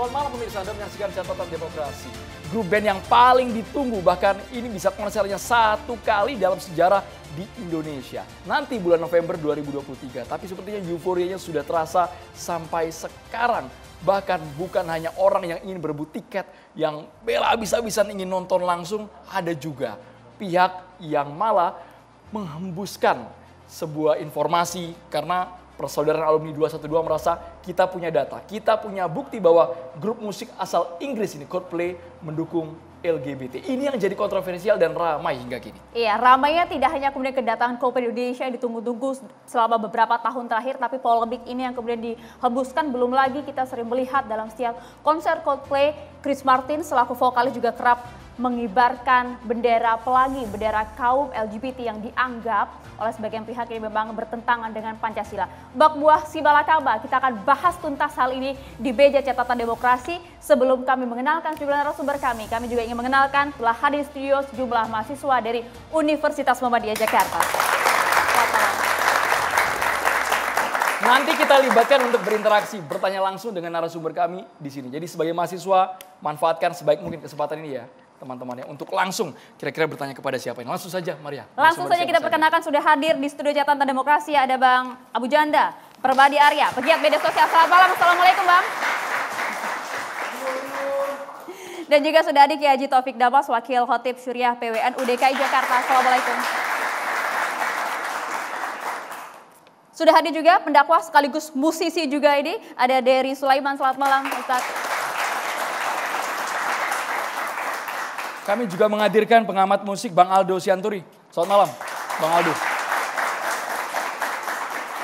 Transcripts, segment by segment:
Selamat malam pemirsa, Anda menyaksikan Catatan Demokrasi. Grup band yang paling ditunggu, bahkan ini bisa konsernya 1 kali dalam sejarah di Indonesia. Nanti bulan November 2023, tapi sepertinya euforianya sudah terasa sampai sekarang. Bahkan bukan hanya orang yang ingin berebut tiket, yang bela habis-habisan ingin nonton langsung, ada juga pihak yang malah menghembuskan sebuah informasi karena persaudaraan alumni 212 merasa kita punya data, kita punya bukti bahwa grup musik asal Inggris ini Coldplay mendukung LGBT. Ini yang jadi kontroversial dan ramai hingga kini. Iya, ramainya tidak hanya kemudian kedatangan Coldplay Indonesia yang ditunggu-tunggu selama beberapa tahun terakhir, tapi polemik ini yang kemudian dihembuskan. Belum lagi kita sering melihat dalam setiap konser Coldplay, Chris Martin selaku vokalis juga kerap mengibarkan bendera pelangi, bendera kaum LGBT yang dianggap oleh sebagian pihak ini memang bertentangan dengan Pancasila. Bak Buah Sibalakaba, kita akan bahas tuntas hal ini di meja Catatan Demokrasi. Sebelum kami mengenalkan sejumlah narasumber kami juga ingin mengenalkan telah hadir di studio sejumlah mahasiswa dari Universitas Muhammadiyah Jakarta. Nanti kita libatkan untuk berinteraksi, bertanya langsung dengan narasumber kami di sini. Jadi sebagai mahasiswa, manfaatkan sebaik mungkin kesempatan ini ya, teman-teman ya, untuk langsung kira-kira bertanya kepada siapa ini. Langsung saja, Maria. Langsung saja kita perkenalkan sudah hadir di studio Catatan Demokrasi ada Bang Abu Janda, Perbadi Arya, pegiat media sosial. Selamat malam, Assalamualaikum Bang. Dan juga sudah hadir Kiai Haji Taufik Damas, Wakil Khotib Syuriah PWN UDKI Jakarta. Assalamualaikum. Sudah hadir juga pendakwah sekaligus musisi juga ini, ada Dery Sulaiman. Selamat malam Ustaz. Kami juga menghadirkan pengamat musik Bang Aldo Sianturi. Selamat malam, Bang Aldo.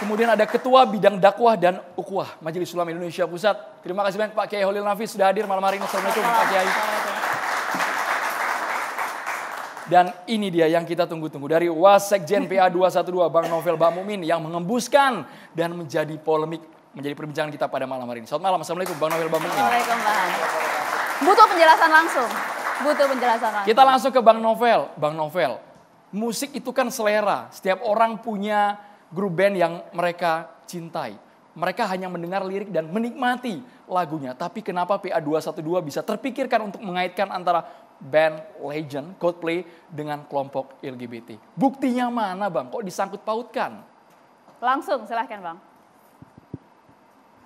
Kemudian ada Ketua Bidang Dakwah dan Ukhuwah Majelis Ulama Indonesia Pusat. Terima kasih banyak Pak Kiai Holil Nafis sudah hadir malam hari ini. Assalamualaikum Pak Kiai. Dan ini dia yang kita tunggu-tunggu dari Wasekjen PA 212 Bang Novel Bamumin yang mengembuskan dan menjadi polemik, menjadi perbincangan kita pada malam hari ini. Selamat malam, Assalamualaikum Bang Novel Bamumin. Assalamualaikum Bang. Butuh penjelasan langsung. Kita langsung ke Bang Novel. Bang Novel, musik itu kan selera. Setiap orang punya grup band yang mereka cintai. Mereka hanya mendengar lirik dan menikmati lagunya. Tapi kenapa PA 212 bisa terpikirkan untuk mengaitkan antara band legend Coldplay dengan kelompok LGBT? Buktinya mana Bang? Kok disangkut pautkan? Langsung silahkan Bang.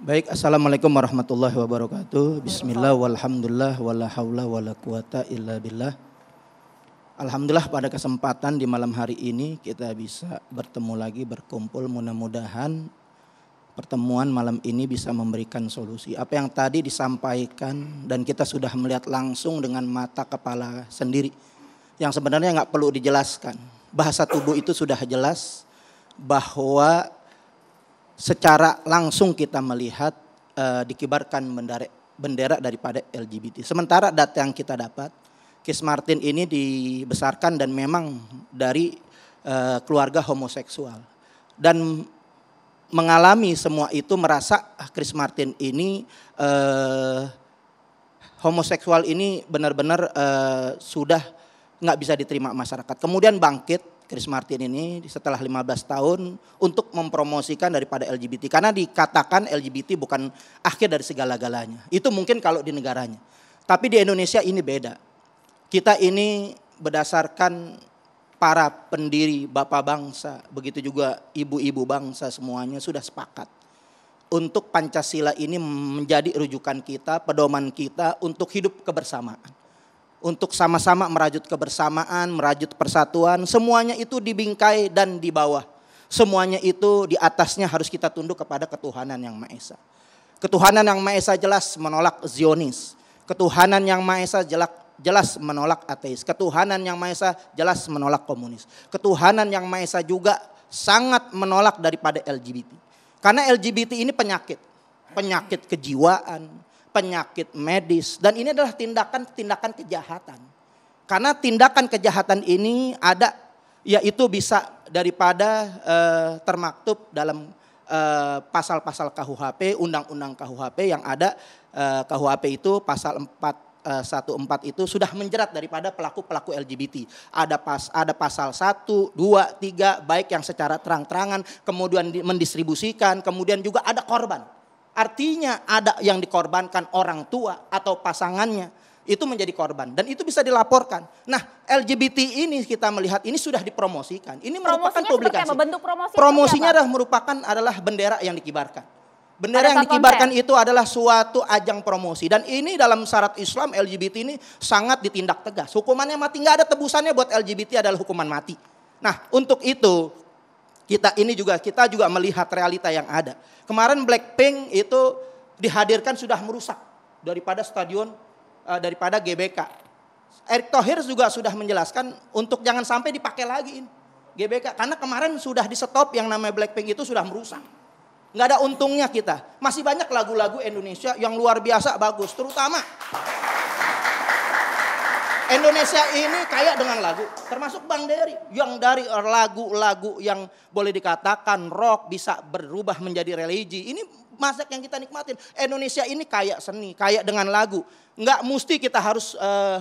Baik, Assalamualaikum warahmatullahi wabarakatuh. Bismillah, walhamdulillah, wala hawla wala quwata illa billah. Alhamdulillah pada kesempatan di malam hari ini kita bisa bertemu lagi, berkumpul. Mudah-mudahan pertemuan malam ini bisa memberikan solusi. Apa yang tadi disampaikan dan kita sudah melihat langsung dengan mata kepala sendiri. Yang sebenarnya nggak perlu dijelaskan. Bahasa tubuh itu sudah jelas bahwa secara langsung kita melihat dikibarkan bendera daripada LGBT. Sementara data yang kita dapat, Chris Martin ini dibesarkan dan memang dari keluarga homoseksual. Dan mengalami semua itu merasa Chris Martin ini homoseksual ini benar-benar sudah nggak bisa diterima masyarakat. Kemudian bangkit Chris Martin ini setelah 15 tahun untuk mempromosikan daripada LGBT. Karena dikatakan LGBT bukan akhir dari segala-galanya. Itu mungkin kalau di negaranya. Tapi di Indonesia ini beda. Kita ini berdasarkan para pendiri bapak bangsa, begitu juga ibu-ibu bangsa semuanya sudah sepakat. Untuk Pancasila ini menjadi rujukan kita, pedoman kita untuk hidup kebersamaan. Untuk sama-sama merajut kebersamaan, merajut persatuan, semuanya itu di bingkai dan di bawah. Semuanya itu di atasnya harus kita tunduk kepada ketuhanan yang Maha Esa. Ketuhanan yang Maha Esa jelas menolak Zionis. Ketuhanan yang Maha Esa jelas menolak ateis. Ketuhanan yang Maha Esa jelas menolak komunis. Ketuhanan yang Maha Esa juga sangat menolak daripada LGBT. Karena LGBT ini penyakit kejiwaan, penyakit medis, dan ini adalah tindakan kejahatan. Karena tindakan kejahatan ini ada, yaitu bisa daripada termaktub dalam pasal-pasal KUHP, undang-undang KUHP yang ada. KUHP itu pasal 414 itu sudah menjerat daripada pelaku-pelaku LGBT. Ada pasal 1, 2, 3 baik yang secara terang-terangan, kemudian mendistribusikan, kemudian juga ada korban. Artinya ada yang dikorbankan orang tua atau pasangannya, itu menjadi korban dan itu bisa dilaporkan. Nah, LGBT ini kita melihat ini sudah dipromosikan. Ini merupakan publikasi. Bentuk promosinya adalah bendera yang dikibarkan. Bendera yang dikibarkan itu adalah suatu ajang promosi dan ini dalam syarat Islam LGBT ini sangat ditindak tegas. Hukumannya mati, nggak ada tebusannya buat LGBT adalah hukuman mati. Nah, untuk itu kita juga melihat realita yang ada. Kemarin Blackpink itu dihadirkan sudah merusak daripada stadion daripada GBK. Erick Thohir juga sudah menjelaskan untuk jangan sampai dipakai lagi ini GBK karena kemarin sudah di stop yang namanya Blackpink itu sudah merusak. Nggak ada untungnya kita. Masih banyak lagu-lagu Indonesia yang luar biasa bagus, terutama Indonesia ini kaya dengan lagu, termasuk Bang Dery yang dari lagu-lagu yang boleh dikatakan rock bisa berubah menjadi religi. Ini masak yang kita nikmatin. Indonesia ini kaya seni, kaya dengan lagu. Nggak mesti kita harus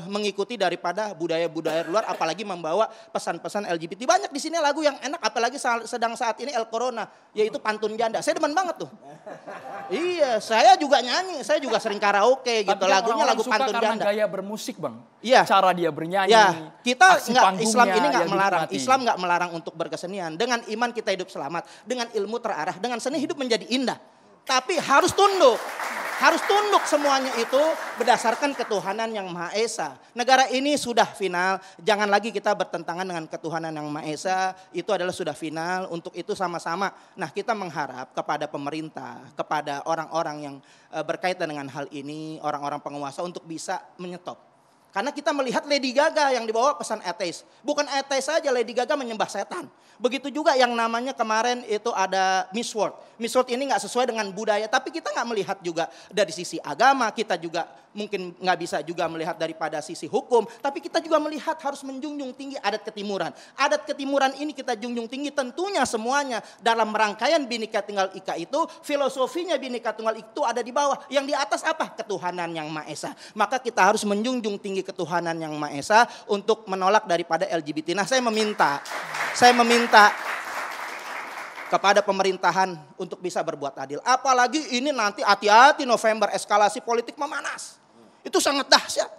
mengikuti daripada budaya-budaya luar, apalagi membawa pesan-pesan LGBT. Banyak di sini lagu yang enak, apalagi sedang saat ini El Corona, yaitu Pantun Janda. Saya demen banget tuh. Iya, saya juga nyanyi, saya juga sering karaoke gitu. Lagunya lagu Pantun Janda. Karena gaya bermusik, Bang. Iya. Cara dia bernyanyi. Ya, kita nggak, Islam ini nggak melarang. Dinikmati. Islam nggak melarang untuk berkesenian. Dengan iman kita hidup selamat, dengan ilmu terarah, dengan seni hidup menjadi indah. Tapi harus tunduk. Harus tunduk semuanya itu berdasarkan ketuhanan yang Maha Esa. Negara ini sudah final, jangan lagi kita bertentangan dengan ketuhanan yang Maha Esa. Itu adalah sudah final, untuk itu sama-sama. Nah, kita mengharap kepada pemerintah, kepada orang-orang yang berkaitan dengan hal ini, orang-orang penguasa untuk bisa menyetop. Karena kita melihat Lady Gaga yang dibawa pesan ateis. Bukan ateis saja, Lady Gaga menyembah setan. Begitu juga yang namanya kemarin itu ada Miss World. Miss World ini nggak sesuai dengan budaya, tapi kita nggak melihat juga dari sisi agama, kita juga mungkin nggak bisa juga melihat daripada sisi hukum, tapi kita juga melihat harus menjunjung tinggi adat ketimuran. Adat ketimuran ini kita junjung tinggi tentunya semuanya dalam rangkaian Bhinneka Tunggal Ika itu, filosofinya Bhinneka Tunggal Ika itu ada di bawah. Yang di atas apa? Ketuhanan yang Maha Esa. Maka kita harus menjunjung tinggi ketuhanan yang Maha Esa untuk menolak daripada LGBT. Nah, saya meminta kepada pemerintahan untuk bisa berbuat adil. Apalagi ini nanti hati-hati November eskalasi politik memanas. Itu sangat dahsyat.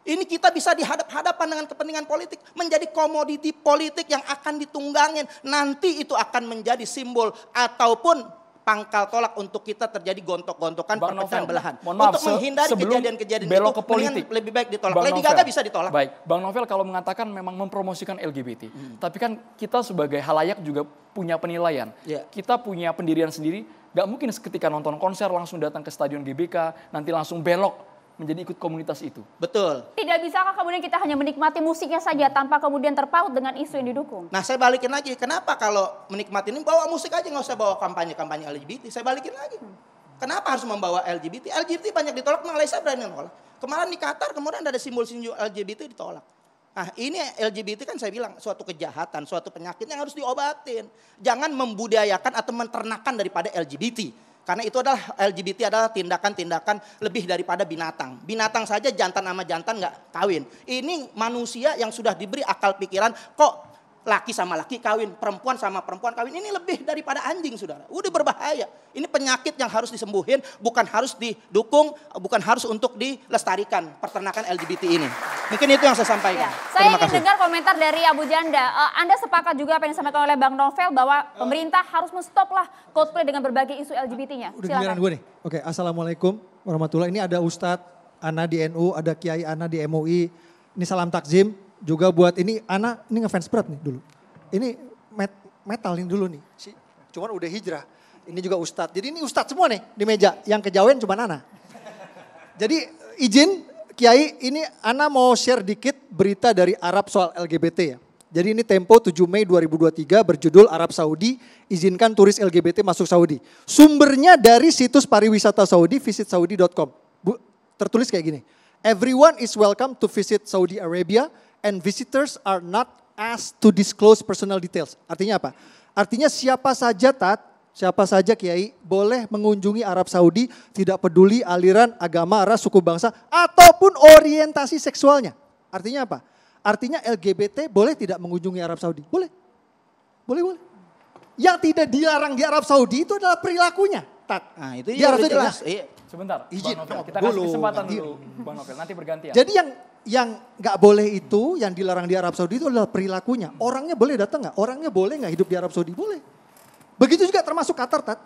Ini kita bisa dihadap-hadapan dengan kepentingan politik. Menjadi komoditi politik yang akan ditunggangin. Nanti itu akan menjadi simbol ataupun pangkal tolak untuk kita terjadi gontok-gontokan, perpecahan belahan. Untuk menghindari kejadian-kejadian itu, ke politik, lebih baik ditolak. Lady Gaga bisa ditolak. Baik, Bang Novel kalau mengatakan memang mempromosikan LGBT. Tapi kan kita sebagai halayak juga punya penilaian. Yeah. Kita punya pendirian sendiri. Gak mungkin ketika nonton konser langsung datang ke stadion GBK, nanti langsung belok menjadi ikut komunitas itu. Betul. Tidak bisakah kemudian kita hanya menikmati musiknya saja tanpa kemudian terpaut dengan isu yang didukung? Nah, saya balikin lagi, kenapa kalau menikmati ini bawa musik aja, nggak usah bawa kampanye-kampanye LGBT. Saya balikin lagi. Kenapa harus membawa LGBT? LGBT banyak ditolak, Malaysia berani menolak. Kemarin di Qatar kemudian ada simbol-simbol LGBT ditolak. Nah, ini LGBT kan saya bilang suatu kejahatan, suatu penyakit yang harus diobatin. Jangan membudayakan atau menternakan daripada LGBT. Karena itu adalah LGBT adalah tindakan-tindakan lebih daripada binatang. Binatang saja jantan sama jantan nggak kawin. Ini manusia yang sudah diberi akal pikiran, kok laki sama laki kawin, perempuan sama perempuan kawin. Ini lebih daripada anjing, saudara. Udah berbahaya. Ini penyakit yang harus disembuhin, bukan harus didukung, bukan harus untuk dilestarikan peternakan LGBT ini. Mungkin itu yang saya sampaikan. Ya. Saya ingin dengar komentar dari Abu Janda. Anda sepakat juga apa yang disampaikan oleh Bang Novel bahwa pemerintah harus menstop lah Coldplay dengan berbagai isu LGBT-nya. Udah giliran gue nih. Oke, Assalamualaikum warahmatullahi. Ini ada Ustadz Ana di NU, ada Kiai Ana di MUI. Ini salam takzim. Juga buat ini, Ana ini ngefans berat nih dulu. Ini metal ini dulu nih. Cuman udah hijrah. Ini juga Ustadz. Jadi ini Ustadz semua nih di meja. Yang kejawen cuma Ana. Jadi izin Kiai, ini Ana mau share dikit berita dari Arab soal LGBT ya. Jadi ini Tempo 7 Mei 2023 berjudul Arab Saudi izinkan turis LGBT masuk Saudi. Sumbernya dari situs pariwisata Saudi, visitsaudi.com. Tertulis kayak gini. Everyone is welcome to visit Saudi Arabia and visitors are not asked to disclose personal details. Artinya apa? Artinya siapa saja Kiai boleh mengunjungi Arab Saudi, tidak peduli aliran, agama, ras, suku bangsa, ataupun orientasi seksualnya. Artinya apa? Artinya LGBT boleh tidak mengunjungi Arab Saudi? Boleh. Boleh. Yang tidak dilarang di Arab Saudi itu adalah perilakunya. Tat. Nah, itu Di Arab udah Saudi, jelas. Iya. Sebentar, Izin Bang Novel. Kita dulu. kasih kesempatan Nanti. dulu, Bang Novel. Nanti bergantian. Jadi yang nggak boleh itu, yang dilarang di Arab Saudi itu adalah perilakunya. Orangnya boleh datang nggak? Orangnya boleh nggak hidup di Arab Saudi? Boleh. Begitu juga termasuk Qatar, Tat.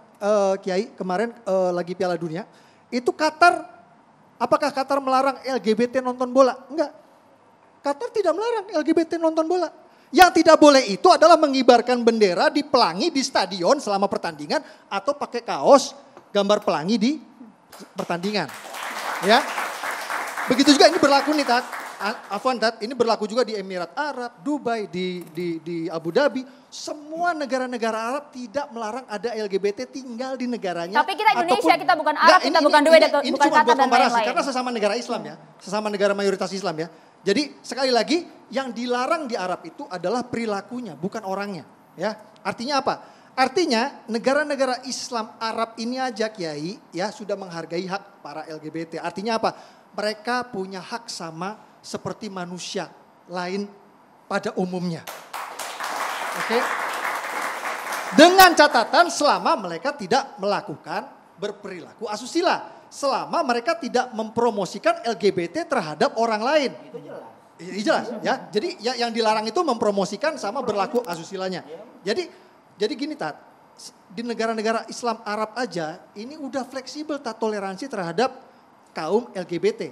Kiai, kemarin lagi Piala Dunia. Itu Qatar, apakah Qatar melarang LGBT nonton bola? Enggak. Qatar tidak melarang LGBT nonton bola. Yang tidak boleh itu adalah mengibarkan bendera di pelangi di stadion selama pertandingan atau pakai kaos gambar pelangi di pertandingan. Ya. Begitu juga ini berlaku nih, Tat. Afwan, Tat, ini berlaku juga di Emirat Arab, Dubai, di Abu Dhabi. Semua negara-negara Arab tidak melarang ada LGBT tinggal di negaranya. Tapi kita Indonesia, kita bukan Arab, kita bukan Dubai, ini bukan cuma Qatar buat dan komparasi, lain-lain. karena sesama negara Islam ya. Sesama negara mayoritas Islam ya. Jadi sekali lagi yang dilarang di Arab itu adalah perilakunya, bukan orangnya. Ya, artinya apa? Artinya negara-negara Islam Arab ini aja Kiai ya sudah menghargai hak para LGBT. Artinya apa? Mereka punya hak sama seperti manusia lain pada umumnya. Oke? Dengan catatan selama mereka tidak melakukan berperilaku asusila. Selama mereka tidak mempromosikan LGBT terhadap orang lain. Itu jelas. Jelas ya. Jadi yang dilarang itu mempromosikan sama berlaku asusilanya. Jadi gini Tat, di negara-negara Islam Arab aja ini udah fleksibel Tat toleransi terhadap kaum LGBT.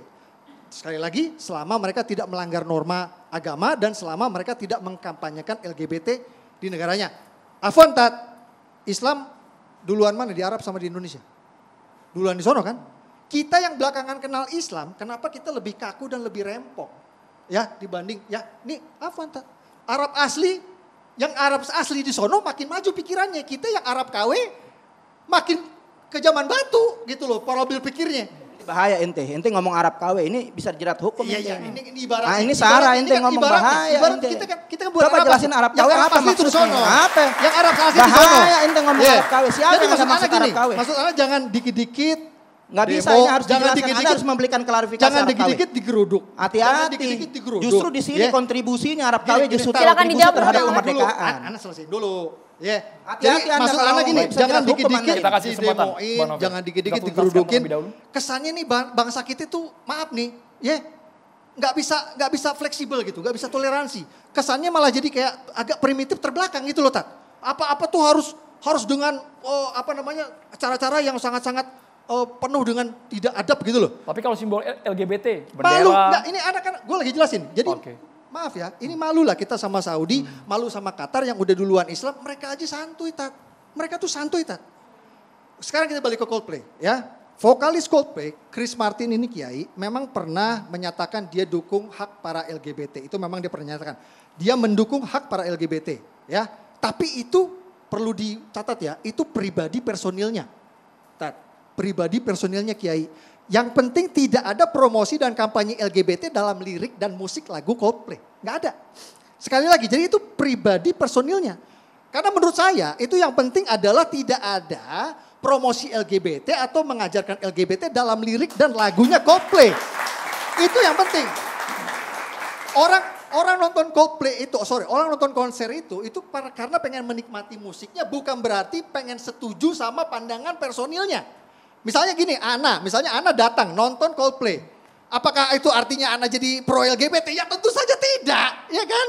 Sekali lagi selama mereka tidak melanggar norma agama dan selama mereka tidak mengkampanyekan LGBT di negaranya. Afwan Tat, Islam duluan mana di Arab sama di Indonesia? Duluan di sono kan? Kita yang belakangan kenal Islam, kenapa kita lebih kaku dan lebih rempong? Ya dibanding, ya nih Afwan Tat. Arab asli, yang Arab asli di sono makin maju pikirannya. Kita yang Arab KW makin ke zaman batu gitu loh, pola pikirnya. Bahaya ente ngomong Arab KW ini bisa dijerat hukum. Iya, ini ibarat. Ah, ini Sarah ente ngomong bahaya. Ibarat ente. kita kan buat Coba jelasin Arab KW apa maksudnya? Apa? Yang Arab asli di sono. Bahaya ente ngomong Arab KW. Siapa Jadi yang ada maksud Arab KW? Maksud Anda jangan dikit-dikit Nggak bisa, demo, ini harus jangan dijelaskan. dikit-dikit, Anda harus memberikan klarifikasi jangan Arab KW. dikit-dikit digeruduk. Jangan Hati-hati. dikit-dikit digeruduk. Justru di sini Ya. kontribusinya Arab KW Gini, justru silakan kontribusi dijawab terhadap dulu. kemerdekaan. Anda selesai dulu. Ya. Hati-hati Jadi Anda maksud kalau Anda gini, nggak bisa jangan jerat hukum dikit-dikit Anda. Kita kasih kesempatan, didemoin, Bang Novel. jangan dikit-dikit Kita tuntaskan digerudukin. terlebih dahulu. Kesannya nih bangsa kita tuh maaf nih, ya nggak bisa fleksibel gitu, nggak bisa toleransi. Kesannya malah jadi kayak agak primitif terbelakang gitu loh Tat. Apa-apa tuh harus dengan cara-cara yang sangat-sangat penuh dengan tidak adab gitu loh. Tapi kalau simbol LGBT, Malu, bendera. enggak, ini anak-anak, gue lagi jelasin. Jadi Oke. maaf ya, ini malu lah kita sama Saudi, malu sama Qatar yang udah duluan Islam, mereka aja santuy Tat. Mereka tuh santuy Tat. Sekarang kita balik ke Coldplay ya. Vokalis Coldplay, Chris Martin ini Kiai, memang pernah menyatakan dia dukung hak para LGBT. Itu memang dia pernah nyatakan. Dia mendukung hak para LGBT ya. Tapi itu perlu dicatat ya, itu pribadi personilnya. Tat, pribadi personilnya Kiai. Yang penting tidak ada promosi dan kampanye LGBT dalam lirik dan musik lagu Coldplay. Nggak ada. Sekali lagi, jadi itu pribadi personilnya. Karena menurut saya itu yang penting adalah tidak ada promosi LGBT atau mengajarkan LGBT dalam lirik dan lagunya Coldplay. Itu yang penting. Orang nonton Coldplay itu, orang nonton konser itu karena pengen menikmati musiknya, bukan berarti pengen setuju sama pandangan personilnya. Misalnya gini, misalnya Ana datang nonton Coldplay. Apakah itu artinya Ana jadi pro LGBT? Ya tentu saja tidak, ya kan?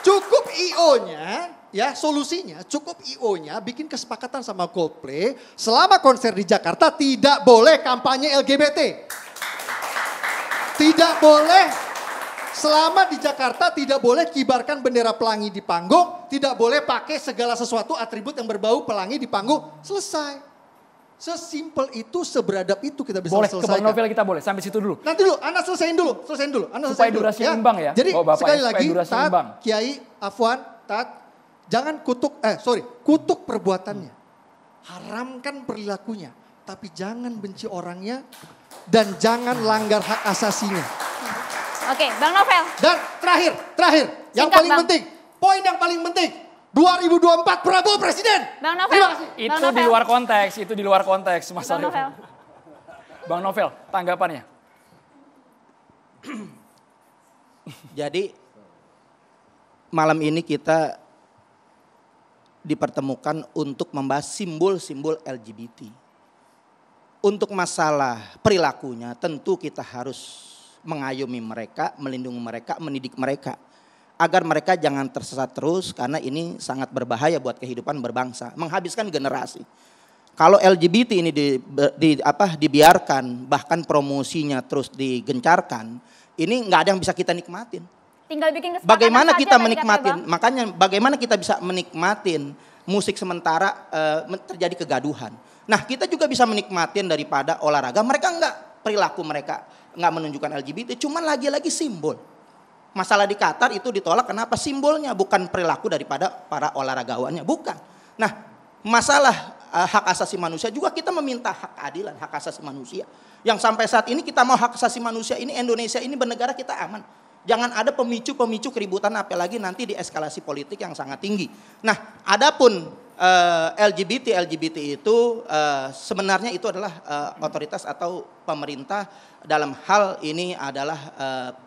Cukup IO-nya, ya solusinya cukup IO-nya bikin kesepakatan sama Coldplay. Selama konser di Jakarta tidak boleh kampanye LGBT. Tidak boleh, selama di Jakarta tidak boleh kibarkan bendera pelangi di panggung. Tidak boleh pakai segala sesuatu atribut yang berbau pelangi di panggung. Selesai. Sesimpel itu, seberadab itu kita bisa Boleh, selesaikan. ke Bang Novel kita boleh, sampai situ dulu. Nanti dulu, Anda selesaiin dulu. Anda Supaya selesaiin dulu, durasinya imbang ya. Jadi Bapak, sekali supaya lagi, durasinya Tat, imbang. Kiai, Afwan, Tat, jangan kutuk perbuatannya. Haramkan perilakunya, tapi jangan benci orangnya dan jangan langgar hak asasinya. Oke, Bang Novel. Dan terakhir, yang Singkat, paling Bang. penting, poin yang paling penting, 2024 Prabowo Presiden. Bang Novel. Terima kasih. Itu Bang di Novel. luar konteks, itu di luar konteks Mas Bang Arief. Novel. Bang Novel, tanggapannya. Jadi malam ini kita dipertemukan untuk membahas simbol-simbol LGBT. Untuk masalah perilakunya tentu kita harus mengayomi mereka, melindungi mereka, mendidik mereka. Agar mereka jangan tersesat terus karena ini sangat berbahaya buat kehidupan berbangsa. Menghabiskan generasi. Kalau LGBT ini dibiarkan, bahkan promosinya terus digencarkan, ini nggak ada yang bisa kita nikmatin. Tinggal bikin kesepakatan Bagaimana saja kita tadi menikmatin? katanya, Bang. Makanya bagaimana kita bisa menikmatin musik sementara terjadi kegaduhan. Nah, kita juga bisa menikmatin daripada olahraga. Mereka enggak, perilaku mereka enggak menunjukkan LGBT, cuman lagi-lagi simbol. Masalah di Qatar itu ditolak kenapa? Simbolnya, bukan perilaku daripada para olahragawannya, bukan. Nah, masalah hak asasi manusia juga kita meminta hak keadilan, hak asasi manusia. Yang sampai saat ini kita mau hak asasi manusia ini, Indonesia ini bernegara kita aman. Jangan ada pemicu-pemicu keributan, apalagi nanti di eskalasi politik yang sangat tinggi. Nah, adapun LGBT itu sebenarnya itu adalah otoritas atau pemerintah dalam hal ini adalah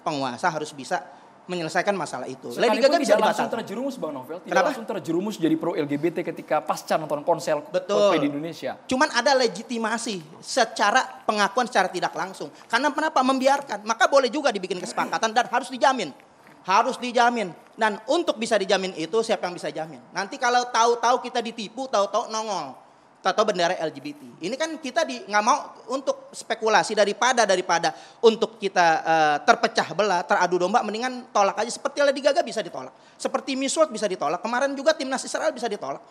penguasa harus bisa menyelesaikan masalah itu. Lady Gaga bisa tidak langsung dibatalkan. terjerumus Bang Novel, tidak Kenapa? langsung terjerumus jadi pro LGBT ketika pasca nonton konser Betul. Coldplay di Indonesia. Cuman ada legitimasi secara pengakuan secara tidak langsung. Karena kenapa membiarkan? Maka boleh juga dibikin kesepakatan dan harus dijamin. Harus dijamin. Dan untuk bisa dijamin itu siapa yang bisa jamin? Nanti kalau tahu-tahu kita ditipu, tahu-tahu nongol. Tahu-tahu bendera LGBT. Ini kan kita nggak mau untuk spekulasi daripada untuk kita terpecah belah, teradu domba, mendingan tolak aja. Seperti Lady Gaga bisa ditolak. Seperti Miss World bisa ditolak. Kemarin juga timnas Israel bisa ditolak.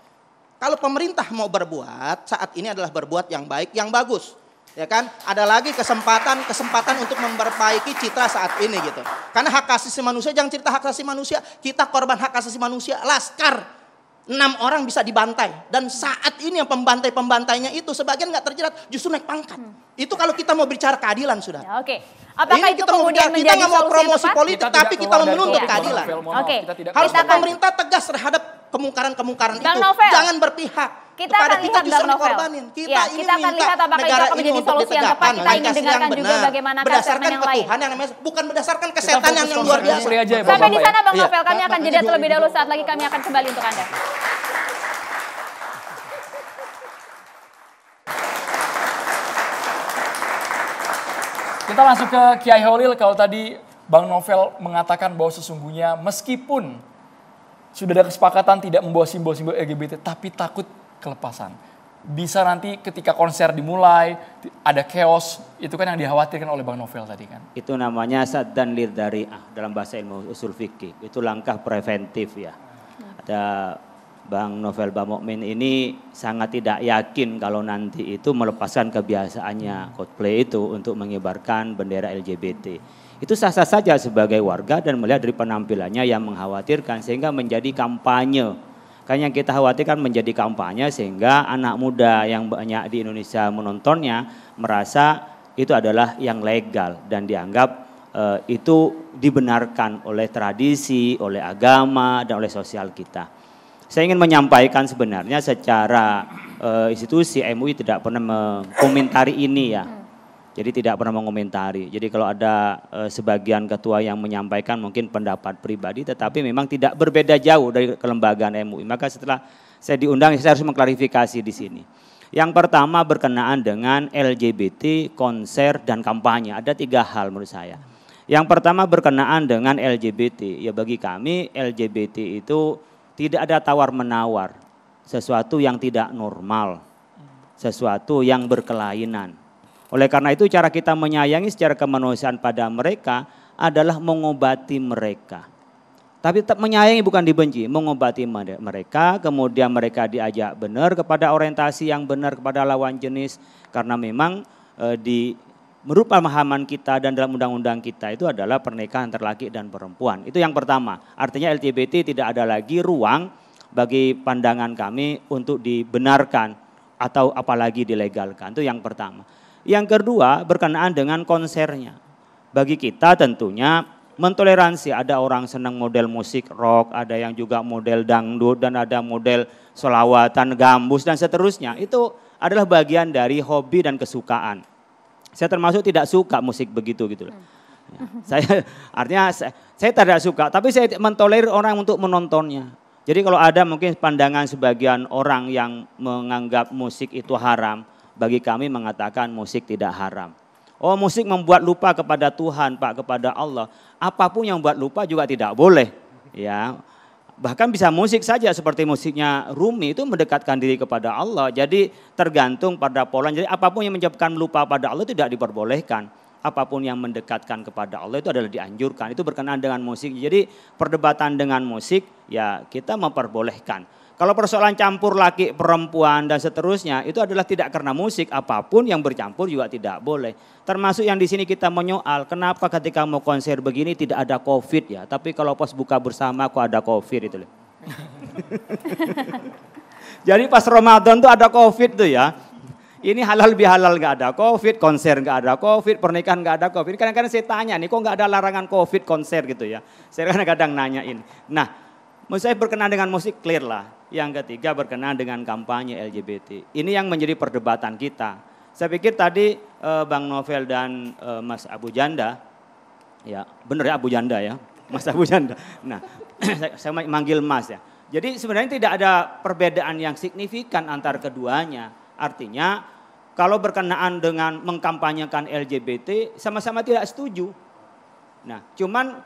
Kalau pemerintah mau berbuat, saat ini adalah berbuat yang baik, yang bagus. Ya kan? Ada lagi kesempatan untuk memperbaiki citra saat ini gitu. Karena hak asasi manusia, jangan cerita hak asasi manusia, kita korban hak asasi manusia, laskar. 6 orang bisa dibantai. Dan saat ini yang pembantai-pembantainya itu sebagian nggak terjerat, justru naik pangkat. Itu kalau kita mau bicara keadilan sudah. Ya, oke. Apakah Ini itu kita kemudian kita menjadi nggak mau solusi yang promosi tepat? politik, tapi kita mau menuntut keadilan. Oke. Harusnya Kita akan- pemerintah tegas terhadap kemungkaran-kemungkaran Bang itu. Novel, Jangan berpihak. Kita kepada akan lihat justru Bang Novel. dikorbanin. Ya, ini kita akan minta lihat apakah itu negara akan ini menjadi untuk solusi yang tepat. ditegakkan, Kita ingin Pancasila dengarkan yang juga benar. bagaimana Berdasarkan statement yang lain. ketuhanan yang namanya, bukan berdasarkan Kita kesehatan yang fokus luar konser biasa. Coldplay aja ya, Sampai Bapak di ya. sana Bang Iya. Novel, kami akan jeda terlebih dahulu, saat lagi kami akan kembali untuk Anda. Kita masuk ke Kiai Holil. Kalau tadi Bang Novel mengatakan bahwa sesungguhnya meskipun sudah ada kesepakatan tidak membawa simbol-simbol LGBT, tapi takut kelepasan. Bisa nanti ketika konser dimulai, ada chaos, itu kan yang dikhawatirkan oleh Bang Novel tadi kan. Itu namanya saddan lidhari'ah dalam bahasa ilmu usul fikih. Itu langkah preventif ya. Ada Bang Novel Bamukmin ini sangat tidak yakin kalau nanti itu melepaskan kebiasaannya Coldplay itu untuk mengibarkan bendera LGBT. Itu sah-sah saja sebagai warga dan melihat dari penampilannya yang mengkhawatirkan sehingga menjadi kampanye. Kan yang kita khawatirkan menjadi kampanye sehingga anak muda yang banyak di Indonesia menontonnya merasa itu adalah yang legal dan dianggap itu dibenarkan oleh tradisi, oleh agama dan oleh sosial kita. Saya ingin menyampaikan sebenarnya secara institusi MUI tidak pernah mengomentari ini ya. Jadi tidak pernah mengomentari. Jadi kalau ada sebagian ketua yang menyampaikan mungkin pendapat pribadi tetapi memang tidak berbeda jauh dari kelembagaan MUI. Maka setelah saya diundang saya harus mengklarifikasi di sini. Yang pertama berkenaan dengan LGBT, konser dan kampanye. Ada 3 hal menurut saya. Yang pertama berkenaan dengan LGBT. Ya bagi kami LGBT itu tidak ada tawar-menawar. Sesuatu yang tidak normal. Sesuatu yang berkelainan. Oleh karena itu cara kita menyayangi secara kemanusiaan pada mereka adalah mengobati mereka. Tapi tetap menyayangi bukan dibenci, mengobati mereka, kemudian mereka diajak benar kepada orientasi yang benar kepada lawan jenis. Karena memang menurut pemahaman kita dan dalam undang-undang kita itu adalah pernikahan antara laki dan perempuan. Itu yang pertama, artinya LGBT tidak ada lagi ruang bagi pandangan kami untuk dibenarkan atau apalagi dilegalkan, itu yang pertama. Yang kedua berkenaan dengan konsernya. Bagi kita tentunya mentoleransi ada orang senang model musik rock, ada yang juga model dangdut dan ada model sholawatan, gambus dan seterusnya. Itu adalah bagian dari hobi dan kesukaan. Saya termasuk tidak suka musik begitu gitu. Saya artinya saya tidak suka, tapi saya mentolerir orang untuk menontonnya. Jadi kalau ada mungkin pandangan sebagian orang yang menganggap musik itu haram, bagi kami mengatakan musik tidak haram. Oh, musik membuat lupa kepada Tuhan, Pak, kepada Allah. Apapun yang membuat lupa juga tidak boleh, ya. Bahkan bisa musik saja seperti musiknya Rumi itu mendekatkan diri kepada Allah. Jadi tergantung pada pola. Jadi apapun yang menyebabkan lupa pada Allah tidak diperbolehkan. Apapun yang mendekatkan kepada Allah itu adalah dianjurkan. Itu berkenaan dengan musik. Jadi perdebatan dengan musik ya kita memperbolehkan. Kalau persoalan campur laki perempuan dan seterusnya itu adalah tidak karena musik, apapun yang bercampur juga tidak boleh. Termasuk yang di sini kita menyoal kenapa ketika mau konser begini tidak ada COVID ya, tapi kalau pas buka bersama kok ada COVID itu loh. Jadi pas Ramadan tuh ada COVID tuh ya. Ini halal bihalal nggak ada COVID, konser nggak ada COVID, pernikahan nggak ada COVID. Kadang-kadang saya tanya nih kok nggak ada larangan COVID konser gitu ya. Saya kadang-kadang nanyain. Nah, saya berkenaan dengan musik clear lah. Yang ketiga berkenaan dengan kampanye LGBT. Ini yang menjadi perdebatan kita. Saya pikir tadi Bang Novel dan Mas Abu Janda, ya benar ya Abu Janda ya, Mas Abu Janda. Nah, saya manggil Mas ya. Jadi sebenarnya tidak ada perbedaan yang signifikan antar keduanya. Artinya kalau berkenaan dengan mengkampanyekan LGBT sama-sama tidak setuju. Nah, cuman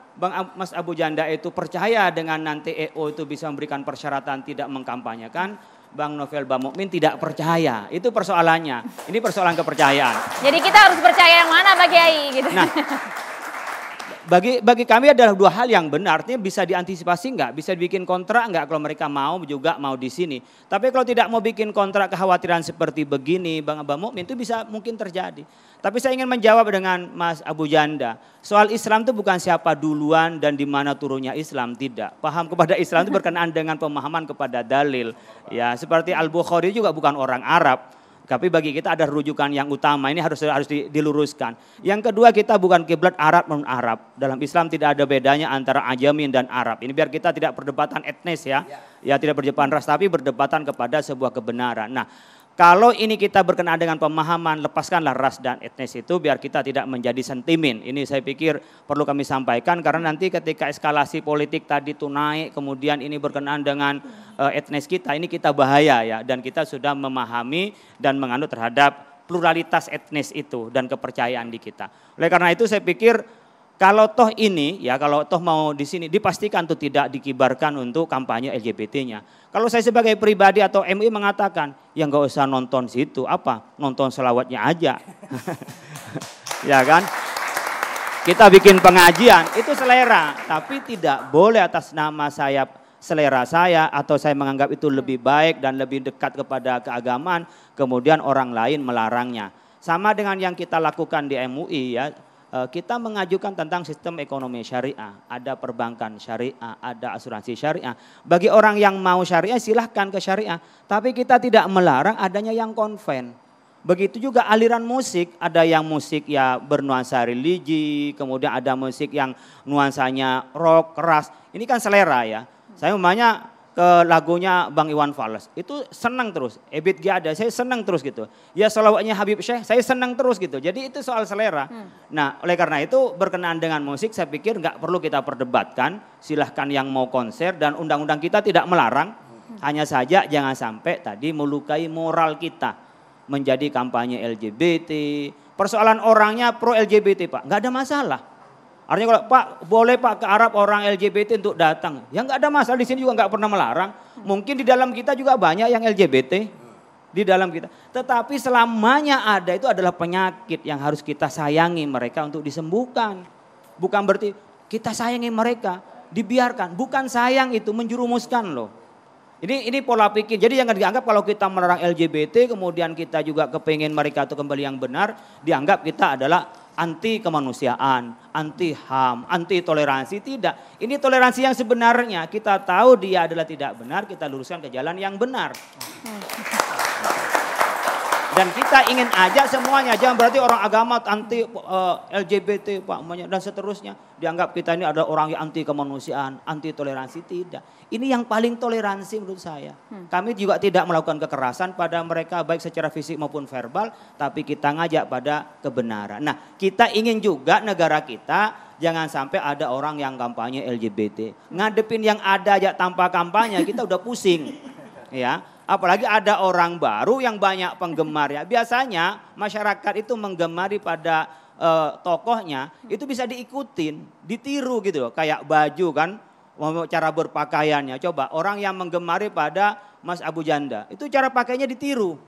Mas Abu Janda itu percaya dengan nanti EO itu bisa memberikan persyaratan tidak mengkampanyekan. Bang Novel Bamukmin tidak percaya. Itu persoalannya. Ini persoalan kepercayaan. Jadi kita harus percaya yang mana Pak Kiai gitu. Nah, bagi kami adalah dua hal yang benar. Artinya bisa diantisipasi enggak? Bisa dibikin kontrak enggak kalau mereka mau juga mau di sini. Tapi kalau tidak mau bikin kontrak kekhawatiran seperti begini Bang Bamukmin itu bisa mungkin terjadi. Tapi saya ingin menjawab dengan Mas Abu Janda. Soal Islam itu bukan siapa duluan dan di mana turunnya Islam, tidak. Paham kepada Islam itu berkenaan dengan pemahaman kepada dalil. Ya, seperti Al-Bukhari juga bukan orang Arab. Tapi bagi kita ada rujukan yang utama, ini harus diluruskan. Yang kedua kita bukan kiblat Arab non Arab. Dalam Islam tidak ada bedanya antara Ajamin dan Arab. Ini biar kita tidak perdebatan etnis ya. Ya tidak perdebatan ras tapi perdebatan kepada sebuah kebenaran. Nah, kalau ini kita berkenaan dengan pemahaman, lepaskanlah ras dan etnis itu biar kita tidak menjadi sentimen. Ini saya pikir perlu kami sampaikan karena nanti ketika eskalasi politik tadi itu naik, kemudian ini berkenaan dengan etnis kita, ini kita bahaya ya. Dan kita sudah memahami dan menganut terhadap pluralitas etnis itu dan kepercayaan di kita. Oleh karena itu saya pikir kalau toh ini ya kalau toh mau di sini dipastikan tuh tidak dikibarkan untuk kampanye LGBT-nya. Kalau saya sebagai pribadi atau MUI mengatakan ya nggak usah nonton situ nonton selawatnya aja. Ya kan? Kita bikin pengajian itu selera tapi tidak boleh atas nama selera saya atau saya menganggap itu lebih baik dan lebih dekat kepada keagamaan kemudian orang lain melarangnya. Sama dengan yang kita lakukan di MUI ya. Kita mengajukan tentang sistem ekonomi syariah, ada perbankan syariah, ada asuransi syariah. Bagi orang yang mau syariah silahkan ke syariah, tapi kita tidak melarang adanya yang konven. Begitu juga aliran musik, ada yang musik ya bernuansa religi, kemudian ada musik yang nuansanya rock, keras. Ini kan selera ya. Saya umpamanya ke lagunya Bang Iwan Fals, itu senang terus. Ebit G ada, saya senang terus gitu. Ya selawatnya Habib Syekh, saya senang terus gitu. Jadi itu soal selera. Nah oleh karena itu berkenaan dengan musik saya pikir nggak perlu kita perdebatkan. Silahkan yang mau konser dan undang-undang kita tidak melarang. Hanya saja jangan sampai tadi melukai moral kita. Menjadi kampanye LGBT. Persoalan orangnya pro LGBT Pak, nggak ada masalah. Artinya kalau Pak boleh Pak ke Arab orang LGBT untuk datang. Ya nggak ada masalah di sini juga nggak pernah melarang. Mungkin di dalam kita juga banyak yang LGBT di dalam kita. Tetapi selamanya ada itu adalah penyakit yang harus kita sayangi mereka untuk disembuhkan. Bukan berarti kita sayangi mereka dibiarkan. Bukan sayang itu menjerumuskan loh. Ini pola pikir. Jadi jangan dianggap kalau kita melarang LGBT kemudian kita juga kepingin mereka itu kembali yang benar. Dianggap kita adalah anti kemanusiaan, anti HAM, anti toleransi. Tidak, ini toleransi yang sebenarnya. Kita tahu dia adalah tidak benar, kita luruskan ke jalan yang benar. Dan kita ingin ajak semuanya, jangan berarti orang agama anti LGBT Pak dan seterusnya. Dianggap kita ini adalah orang yang anti kemanusiaan, anti toleransi, tidak. Ini yang paling toleransi menurut saya. Kami juga tidak melakukan kekerasan pada mereka baik secara fisik maupun verbal, tapi kita ngajak pada kebenaran. Nah kita ingin juga negara kita jangan sampai ada orang yang kampanye LGBT. Ngadepin yang ada aja tanpa kampanye kita udah pusing. Ya, apalagi ada orang baru yang banyak penggemar ya. Biasanya masyarakat itu menggemari pada tokohnya, itu bisa diikutin, ditiru gitu loh. Kayak baju kan, cara berpakaiannya. Coba orang yang menggemari pada Mas Abu Janda, itu cara pakainya ditiru.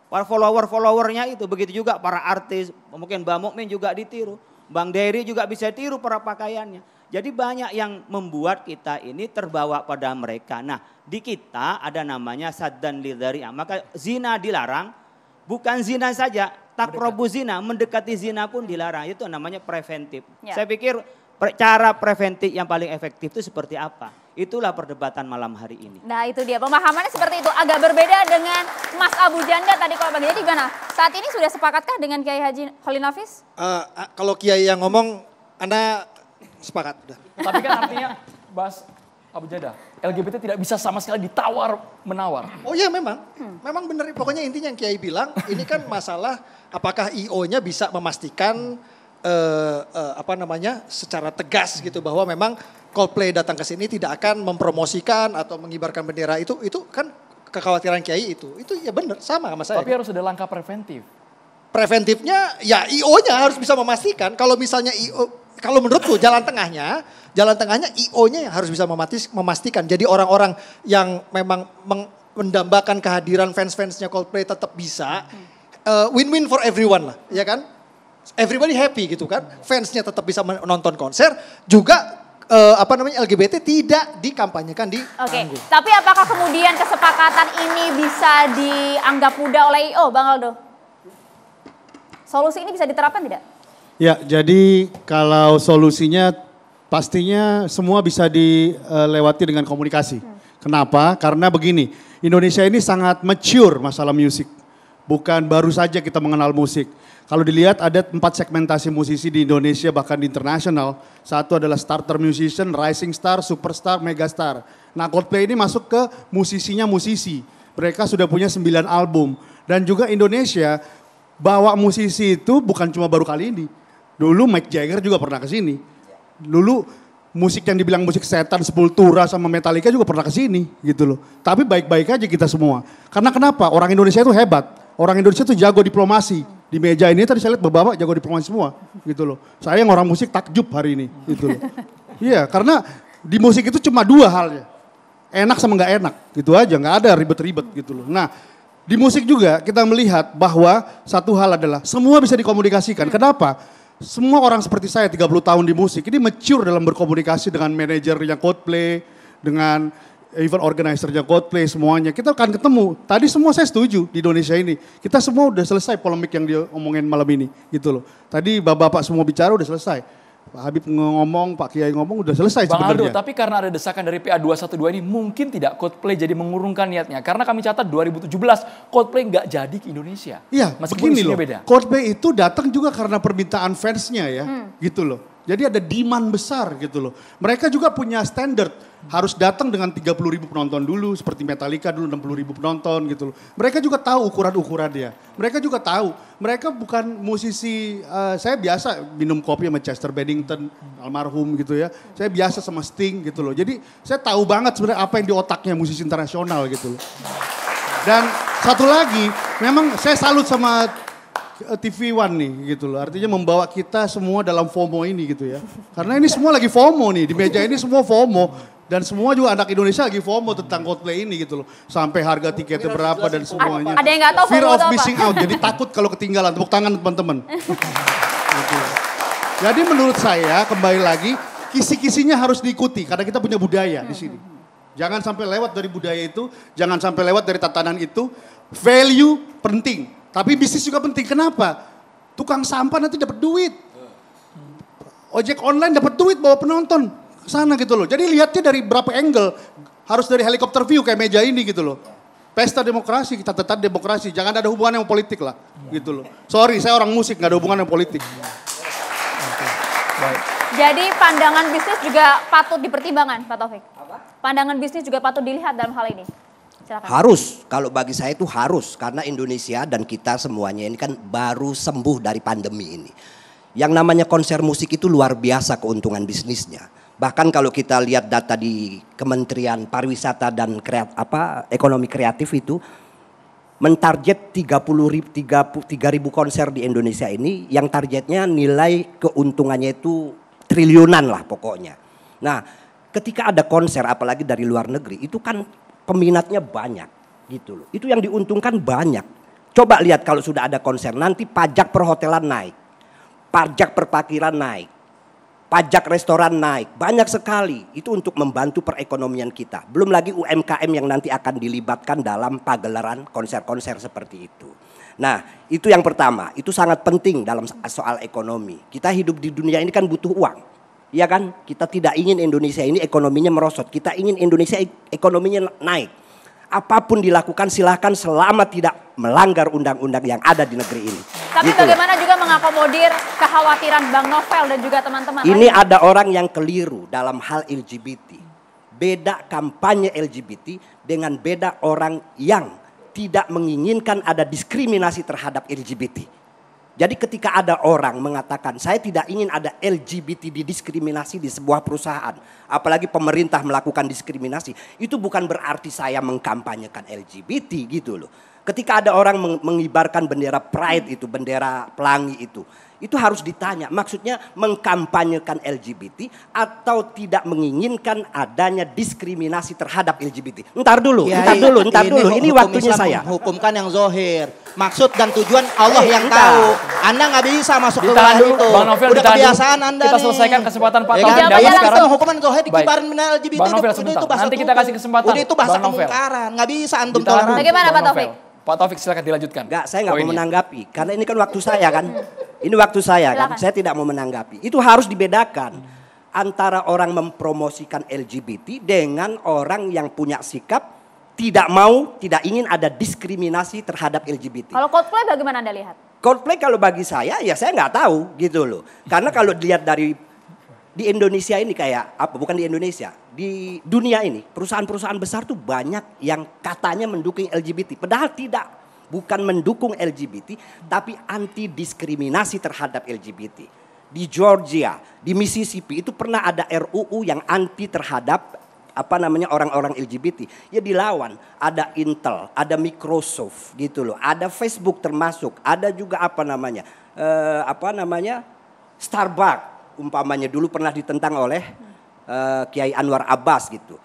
Para follower-followernya itu, begitu juga para artis, mungkin Mbak Mukmin juga ditiru. Bang Dery juga bisa tiru para pakaiannya. Jadi banyak yang membuat kita ini terbawa pada mereka. Nah di kita ada namanya saddan lidhari'ah. Maka zina dilarang, bukan zina saja, taqrabu zina, mendekati zina pun dilarang. Itu namanya preventif. Ya. Saya pikir cara preventif yang paling efektif itu seperti apa? Itulah perdebatan malam hari ini. Nah itu dia, pemahamannya seperti itu. Agak berbeda dengan Mas Abu Janda tadi kalau bagi. Jadi gimana? Saat ini sudah sepakatkah dengan Kiai Haji Khalil Nafis? Kalau Kiai yang ngomong, Anda sepakat. Udah. Tapi kan artinya, Mas Abu Janda, LGBT tidak bisa sama sekali ditawar-menawar. Oh iya memang, memang benar. Pokoknya intinya yang Kiai bilang, ini kan masalah apakah IO-nya bisa memastikan secara tegas gitu bahwa memang Coldplay datang ke sini tidak akan mempromosikan atau mengibarkan bendera itu kan kekhawatiran Kiai itu ya benar sama saya. Tapi harus ada langkah preventif. Preventifnya ya IO-nya harus bisa memastikan. Kalau misalnya IO, kalau menurutku jalan tengahnya IO-nya yang harus bisa memastikan. Jadi orang-orang yang memang mendambakan kehadiran fans-fansnya Coldplay tetap bisa win-win for everyone lah, ya kan? Everybody happy gitu kan? Fansnya tetap bisa menonton konser, juga LGBT tidak dikampanyekan di panggung. Tapi apakah kemudian kesepakatan ini bisa dianggap mudah oleh IO, Bang Aldo? Solusi ini bisa diterapkan tidak? Ya, jadi kalau solusinya pastinya semua bisa dilewati dengan komunikasi. Kenapa? Karena begini, Indonesia ini sangat mature masalah musik. Bukan baru saja kita mengenal musik. Kalau dilihat ada 4 segmentasi musisi di Indonesia bahkan di internasional. Satu adalah starter musician, rising star, superstar, megastar. Nah Coldplay ini masuk ke musisinya musisi. Mereka sudah punya 9 album. Dan juga Indonesia bawa musisi itu bukan cuma baru kali ini. Dulu Mick Jagger juga pernah ke sini. Dulu musik yang dibilang musik setan, Sepultura sama Metallica juga pernah ke sini gitu loh. Tapi baik-baik aja kita semua. Karena kenapa? Orang Indonesia itu hebat. Orang Indonesia itu jago diplomasi. Di meja ini tadi saya lihat bapak jago diplomasi semua gitu loh. Saya yang orang musik takjub hari ini gitu loh. Iya karena di musik itu cuma 2 halnya. Enak sama nggak enak gitu aja, nggak ada ribet-ribet gitu loh. Nah di musik juga kita melihat bahwa satu hal adalah semua bisa dikomunikasikan. Kenapa? Semua orang seperti saya 30 tahun di musik ini mature dalam berkomunikasi dengan manajernya Coldplay, dengan event organizer-nya Coldplay semuanya. Kita akan ketemu. Tadi semua saya setuju di Indonesia ini. Kita semua udah selesai polemik yang dia omongin malam ini gitu loh. Tadi bapak-bapak semua bicara udah selesai. Pak Habib ngomong, Pak Kiai ngomong udah selesai sebenarnya. Bang Aldo, tapi karena ada desakan dari PA212 ini mungkin tidak Coldplay jadi mengurungkan niatnya. Karena kami catat 2017 Coldplay nggak jadi ke Indonesia. Iya, meskipun begini loh. beda. Coldplay itu datang juga karena permintaan fansnya ya, gitu loh. Jadi ada demand besar gitu loh. Mereka juga punya standar. Harus datang dengan 30.000 penonton dulu. Seperti Metallica dulu 60.000 penonton gitu loh. Mereka juga tahu ukuran-ukurannya. Mereka juga tahu. Mereka bukan musisi, saya biasa minum kopi sama Chester Bennington, almarhum gitu ya. Saya biasa sama Sting gitu loh. Jadi saya tahu banget sebenarnya apa yang di otaknya musisi internasional gitu loh. Dan satu lagi, memang saya salut sama TV One nih gitu loh. Artinya membawa kita semua dalam FOMO ini gitu ya. Karena ini semua lagi FOMO nih. Di meja ini semua FOMO. Dan semua juga anak Indonesia lagi FOMO tentang Coldplay ini gitu loh. Sampai harga tiketnya berapa dan semuanya. Ada yang gak tahu Fear FOMO of apa. missing out. Jadi takut kalau ketinggalan. Tepuk tangan teman-teman. Gitu. Jadi menurut saya kembali lagi kisi-kisinya harus diikuti. Karena kita punya budaya di sini. Jangan sampai lewat dari budaya itu. Jangan sampai lewat dari tatanan itu. Value penting. Tapi bisnis juga penting. Kenapa? Tukang sampah nanti dapat duit. Ojek online dapat duit bawa penonton ke sana gitu loh. Jadi lihatnya dari berapa angle. Harus dari helikopter view kayak meja ini gitu loh. Pesta demokrasi, kita tetap demokrasi. Jangan ada hubungan yang politik lah gitu loh. Sorry, saya orang musik gak ada hubungan yang politik. Baik. Jadi pandangan bisnis juga patut dipertimbangkan, Pak Taufik? Pandangan bisnis juga patut dilihat dalam hal ini? Silakan. Harus, kalau bagi saya itu harus. Karena Indonesia dan kita semuanya ini kan baru sembuh dari pandemi ini. Yang namanya konser musik itu luar biasa keuntungan bisnisnya. Bahkan kalau kita lihat data di Kementerian Pariwisata dan Ekonomi Kreatif itu mentarget 3.000 konser di Indonesia ini, yang targetnya nilai keuntungannya itu triliunan lah pokoknya. Nah, ketika ada konser apalagi dari luar negeri itu kan peminatnya banyak gitu loh. Itu yang diuntungkan banyak. Coba lihat kalau sudah ada konser nanti pajak perhotelan naik, pajak perparkiran naik, pajak restoran naik, banyak sekali. Itu untuk membantu perekonomian kita. Belum lagi UMKM yang nanti akan dilibatkan dalam pagelaran konser-konser seperti itu. Nah, itu yang pertama, itu sangat penting dalam soal ekonomi. Kita hidup di dunia ini kan butuh uang. Ya kan? Kita tidak ingin Indonesia ini ekonominya merosot. Kita ingin Indonesia ekonominya naik. Apapun dilakukan silahkan selama tidak melanggar undang-undang yang ada di negeri ini. Tapi gitu. bagaimana juga mengakomodir kekhawatiran Bang Novel dan juga teman-teman Ini lainnya? ada orang yang keliru dalam hal LGBT. Beda kampanye LGBT dengan beda orang yang tidak menginginkan ada diskriminasi terhadap LGBT. Jadi ketika ada orang mengatakan saya tidak ingin ada LGBT didiskriminasi di sebuah perusahaan, apalagi pemerintah melakukan diskriminasi, itu bukan berarti saya mengkampanyekan LGBT gitu loh. Ketika ada orang mengibarkan bendera pride itu, bendera pelangi itu harus ditanya maksudnya mengkampanyekan LGBT atau tidak menginginkan adanya diskriminasi terhadap LGBT. Ntar dulu. Ini waktunya Islam saya. Hukumkan yang zohir. Maksud dan tujuan Allah yang entar. tahu. Anda nggak bisa masuk ke Ditahan wilayah dulu, itu. Bang Novel, Udah ditahan dulu. kebiasaan Anda Kita nih. selesaikan kesempatan Pak Ya Taufik. kan? Dan Jangan sekarang langsung hukuman zohir Baik. dikibarin bendera LGBT. Bang Novel itu sebentar. bahasa Nanti kita hukum. kasih kesempatan. Udah itu bahasa Bang Novel. kemungkaran. Nggak bisa antum Ditahan dulu, toleran. Bagaimana, Bang Pak Novel? Taufik? Pak Taufik silakan dilanjutkan. Enggak, saya nggak mau Poinnya. menanggapi karena ini kan waktu saya kan. Ini waktu saya kan. Silakan. Saya tidak mau menanggapi. Itu harus dibedakan antara orang mempromosikan LGBT dengan orang yang punya sikap tidak ingin ada diskriminasi terhadap LGBT. Kalau Coldplay bagaimana Anda lihat? Coldplay kalau bagi saya ya saya nggak tahu gitu loh. Karena kalau dilihat dari di Indonesia ini kayak apa? Bukan di Indonesia, di dunia ini perusahaan-perusahaan besar tuh banyak yang katanya mendukung LGBT, padahal tidak. Bukan mendukung LGBT, tapi anti diskriminasi terhadap LGBT. Di Georgia, di Mississippi itu pernah ada RUU yang anti terhadap orang-orang LGBT. Ya dilawan. Ada Intel, ada Microsoft gitu loh, ada Facebook termasuk, ada juga Starbucks umpamanya dulu pernah ditentang oleh Kiai Anwar Abbas gitu.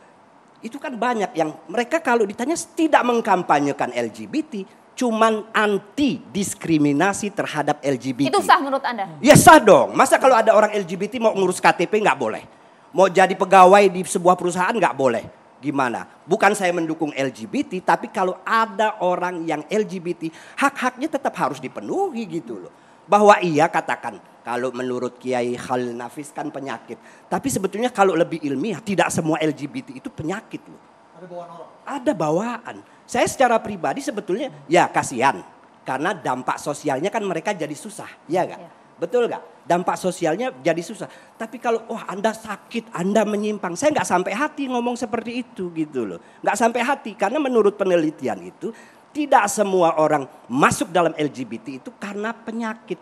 Itu kan banyak yang mereka kalau ditanya tidak mengkampanyekan LGBT. Cuman anti diskriminasi terhadap LGBT. Itu sah menurut Anda? Ya sah dong. Masa kalau ada orang LGBT mau ngurus KTP nggak boleh? Mau jadi pegawai di sebuah perusahaan nggak boleh? Gimana? Bukan saya mendukung LGBT, tapi kalau ada orang yang LGBT, hak-haknya tetap harus dipenuhi gitu loh. Bahwa iya katakan, kalau menurut Kiai Khalil Nafis kan penyakit. Tapi sebetulnya kalau lebih ilmiah, tidak semua LGBT itu penyakit loh. Ada bawaan. Saya secara pribadi sebetulnya ya kasihan. Karena dampak sosialnya kan mereka jadi susah. Iya gak? Ya. Betul gak? Dampak sosialnya jadi susah. Tapi kalau Anda sakit, Anda menyimpang. Saya gak sampai hati ngomong seperti itu gitu loh. Gak sampai hati. Karena menurut penelitian itu tidak semua orang masuk dalam LGBT itu karena penyakit.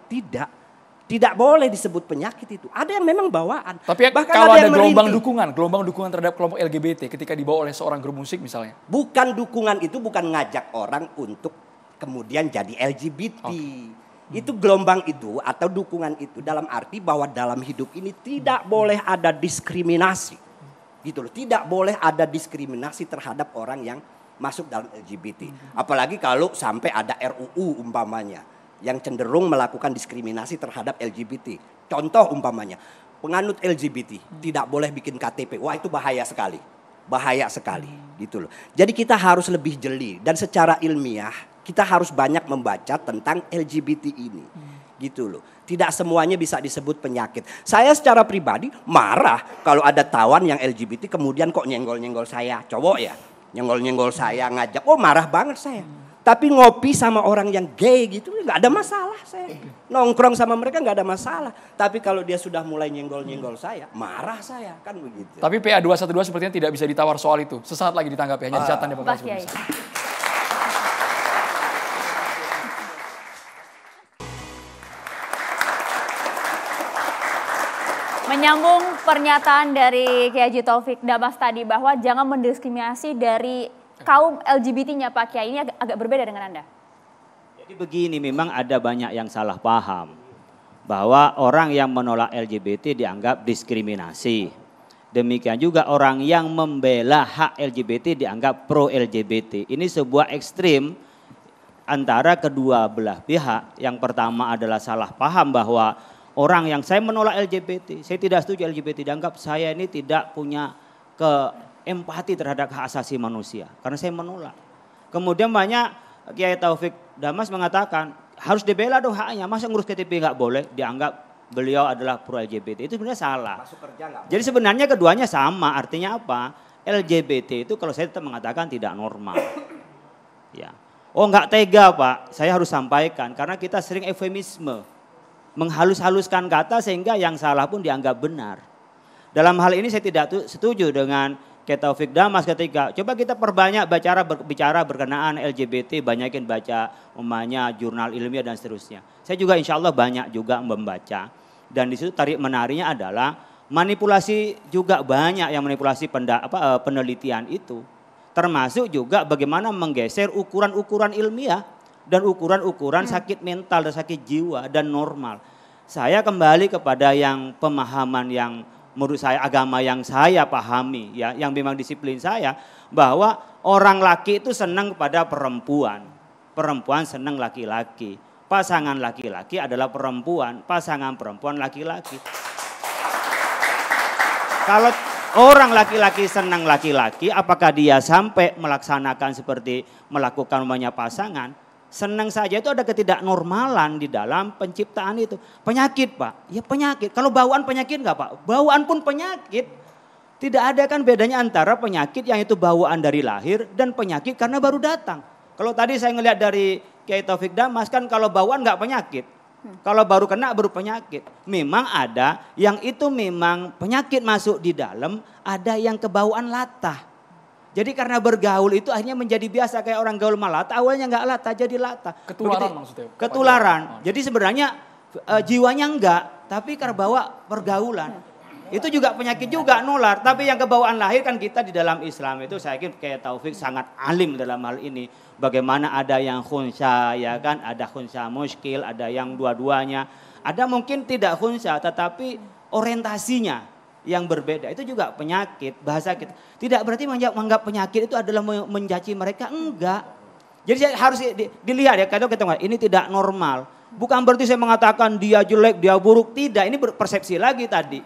Tidak boleh disebut penyakit itu. Ada yang memang bawaan. Tapi bahkan kalau ada yang gelombang merintih. dukungan terhadap kelompok LGBT ketika dibawa oleh seorang grup musik misalnya. Bukan dukungan itu bukan ngajak orang untuk kemudian jadi LGBT. Itu gelombang itu atau dukungan itu dalam arti bahwa dalam hidup ini tidak boleh ada diskriminasi. Gitu loh. Tidak boleh ada diskriminasi terhadap orang yang masuk dalam LGBT. Apalagi kalau sampai ada RUU umpamanya yang cenderung melakukan diskriminasi terhadap LGBT. Contoh umpamanya, penganut LGBT tidak boleh bikin KTP. Wah itu bahaya sekali. Bahaya sekali gitu loh. Jadi kita harus lebih jeli dan secara ilmiah kita harus banyak membaca tentang LGBT ini. Gitu loh. Tidak semuanya bisa disebut penyakit. Saya secara pribadi marah kalau ada tawan yang LGBT kemudian kok nyenggol-nyenggol saya. Cowok ya, nyenggol-nyenggol saya ngajak. Marah banget saya. Tapi ngopi sama orang yang gay gitu nggak ada masalah saya. Nongkrong sama mereka nggak ada masalah. Tapi kalau dia sudah mulai nyenggol-nyenggol saya, marah saya kan begitu. Tapi PA 212 sepertinya tidak bisa ditawar soal itu. Sesaat lagi ditanggapi hanya di catatan demokrasi. Menyambung pernyataan dari Kiai Haji Taufik Damas tadi bahwa jangan mendiskriminasi dari kaum LGBT-nya Pak Kiai, ini agak berbeda dengan Anda. Jadi begini, memang ada banyak yang salah paham bahwa orang yang menolak LGBT dianggap diskriminasi. Demikian juga orang yang membela hak LGBT dianggap pro LGBT. Ini sebuah ekstrim antara kedua belah pihak. Yang pertama adalah salah paham bahwa orang yang saya menolak LGBT, saya tidak setuju LGBT, dianggap saya ini tidak punya empati terhadap hak asasi manusia karena saya menolak. Kemudian banyak Kiai Taufik Damas mengatakan harus dibela dong haknya, masa ngurus KTP nggak boleh, dianggap beliau adalah pro LGBT. Itu sebenarnya salah. Jadi sebenarnya keduanya sama, artinya apa? LGBT itu kalau saya tetap mengatakan tidak normal. Ya. Oh nggak tega Pak, saya harus sampaikan karena kita sering eufemisme, menghalus-haluskan kata sehingga yang salah pun dianggap benar. Dalam hal ini saya tidak setuju dengan Kiai Taufik Damas ketika coba kita perbanyak bicara berkenaan LGBT, banyakin baca umpamanya jurnal ilmiah dan seterusnya. Saya juga insya Allah banyak juga membaca dan di situ tarik menariknya adalah manipulasi juga banyak yang manipulasi penelitian itu. Termasuk juga bagaimana menggeser ukuran-ukuran ilmiah dan ukuran-ukuran sakit mental dan sakit jiwa dan normal. Saya kembali kepada yang pemahaman yang menurut saya agama yang saya pahami ya, yang memang disiplin saya bahwa orang laki itu senang kepada perempuan. Perempuan senang laki-laki. Pasangan laki-laki adalah perempuan, pasangan perempuan laki-laki. Kalau orang laki-laki senang laki-laki, apakah dia sampai melaksanakan seperti melakukan namanya pasangan? Senang saja itu ada ketidaknormalan di dalam penciptaan itu. Penyakit Pak, ya penyakit. Kalau bawaan penyakit enggak Pak? Bawaan pun penyakit. Tidak ada kan bedanya antara penyakit yang itu bawaan dari lahir dan penyakit karena baru datang. Kalau tadi saya ngelihat dari Kiai Taufik Damas kan kalau bawaan enggak penyakit. Kalau baru kena baru penyakit. Memang ada yang itu memang penyakit masuk di dalam, ada yang kebawaan latah. Jadi karena bergaul itu akhirnya menjadi biasa kayak orang gaul malata, awalnya nggak latah jadi latah. Ketularan maksudnya? Ketularan. Jadi sebenarnya jiwanya enggak, tapi karena bawa pergaulan. Itu juga penyakit juga nular, tapi yang kebawaan lahir kan kita di dalam Islam itu saya kira kayak Taufik sangat alim dalam hal ini. Bagaimana ada yang khunsa ya kan, ada khunsa muskil, ada yang dua-duanya. Ada mungkin tidak khunsa tetapi orientasinya yang berbeda itu juga penyakit bahasa kita. Tidak berarti menganggap penyakit itu adalah mencaci mereka, enggak. Jadi harus dilihat ya kalau kita ini tidak normal. Bukan berarti saya mengatakan dia jelek, dia buruk, tidak. Ini persepsi lagi tadi.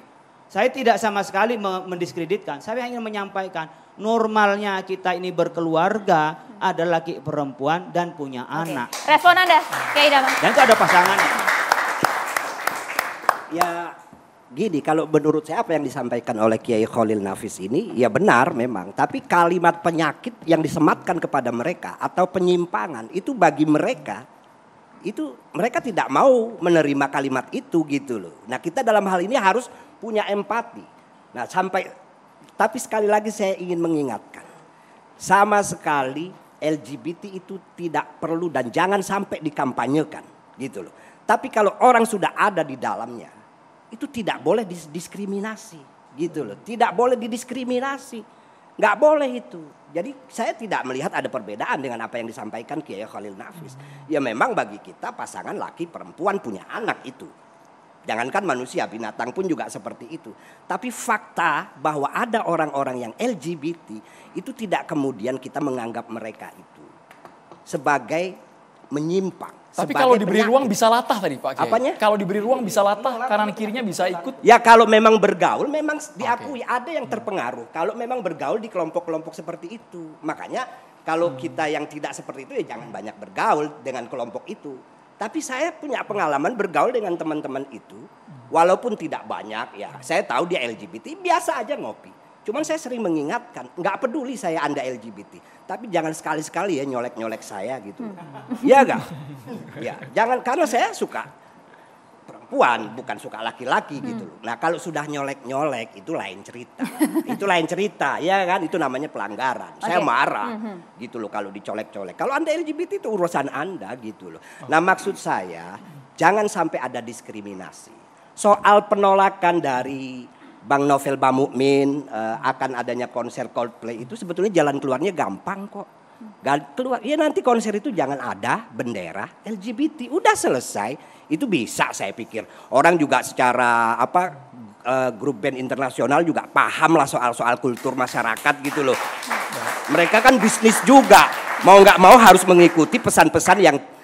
Saya tidak sama sekali mendiskreditkan. Saya ingin menyampaikan normalnya kita ini berkeluarga adalah laki perempuan dan punya anak. Respon Anda, Kiai Damas. Dan itu ada pasangannya. Ya gini, kalau menurut saya apa yang disampaikan oleh Kiai Khalil Nafis ini ya benar memang. Tapi kalimat penyakit yang disematkan kepada mereka atau penyimpangan itu bagi mereka, itu mereka tidak mau menerima kalimat itu gitu loh. Nah kita dalam hal ini harus punya empati. Nah tapi sekali lagi saya ingin mengingatkan. Sama sekali LGBT itu tidak perlu dan jangan sampai dikampanyekan gitu loh. Tapi kalau orang sudah ada di dalamnya, itu tidak boleh didiskriminasi gitu loh. Tidak boleh didiskriminasi. Nggak boleh itu. Jadi saya tidak melihat ada perbedaan dengan apa yang disampaikan Kiai Khalil Nafis. Ya memang bagi kita pasangan laki perempuan punya anak itu. Jangankan manusia, binatang pun juga seperti itu. Tapi fakta bahwa ada orang-orang yang LGBT itu tidak kemudian kita menganggap mereka itu sebagai menyimpang. Tapi kalau diberi ruang bisa latah tadi Pak Kiai. Apanya? Kalau diberi ruang bisa latah, kanan kirinya bisa ikut. Ya kalau memang bergaul memang diakui ada yang terpengaruh. Kalau memang bergaul di kelompok-kelompok seperti itu. Makanya kalau kita yang tidak seperti itu ya jangan banyak bergaul dengan kelompok itu. Tapi saya punya pengalaman bergaul dengan teman-teman itu. Walaupun tidak banyak ya. Saya tahu dia LGBT biasa aja ngopi. Cuman saya sering mengingatkan, nggak peduli saya Anda LGBT, tapi jangan sekali-sekali ya nyolek-nyolek saya gitu. Iya nggak? Ya, jangan karena saya suka perempuan, bukan suka laki-laki gitu loh. Nah kalau sudah nyolek-nyolek itu lain cerita, itu lain cerita, ya kan? Itu namanya pelanggaran. Saya marah gitu loh kalau dicolek-colek. Kalau Anda LGBT itu urusan Anda gitu loh. Nah maksud saya jangan sampai ada diskriminasi. Soal penolakan dari Bang Novel Bamukmin akan adanya konser Coldplay itu sebetulnya jalan keluarnya gampang kok. Keluar, ya nanti konser itu jangan ada bendera LGBT, udah selesai. Itu bisa saya pikir. Orang juga secara grup band internasional juga paham lah soal kultur masyarakat gitu loh. Mereka kan bisnis juga, mau nggak mau harus mengikuti pesan-pesan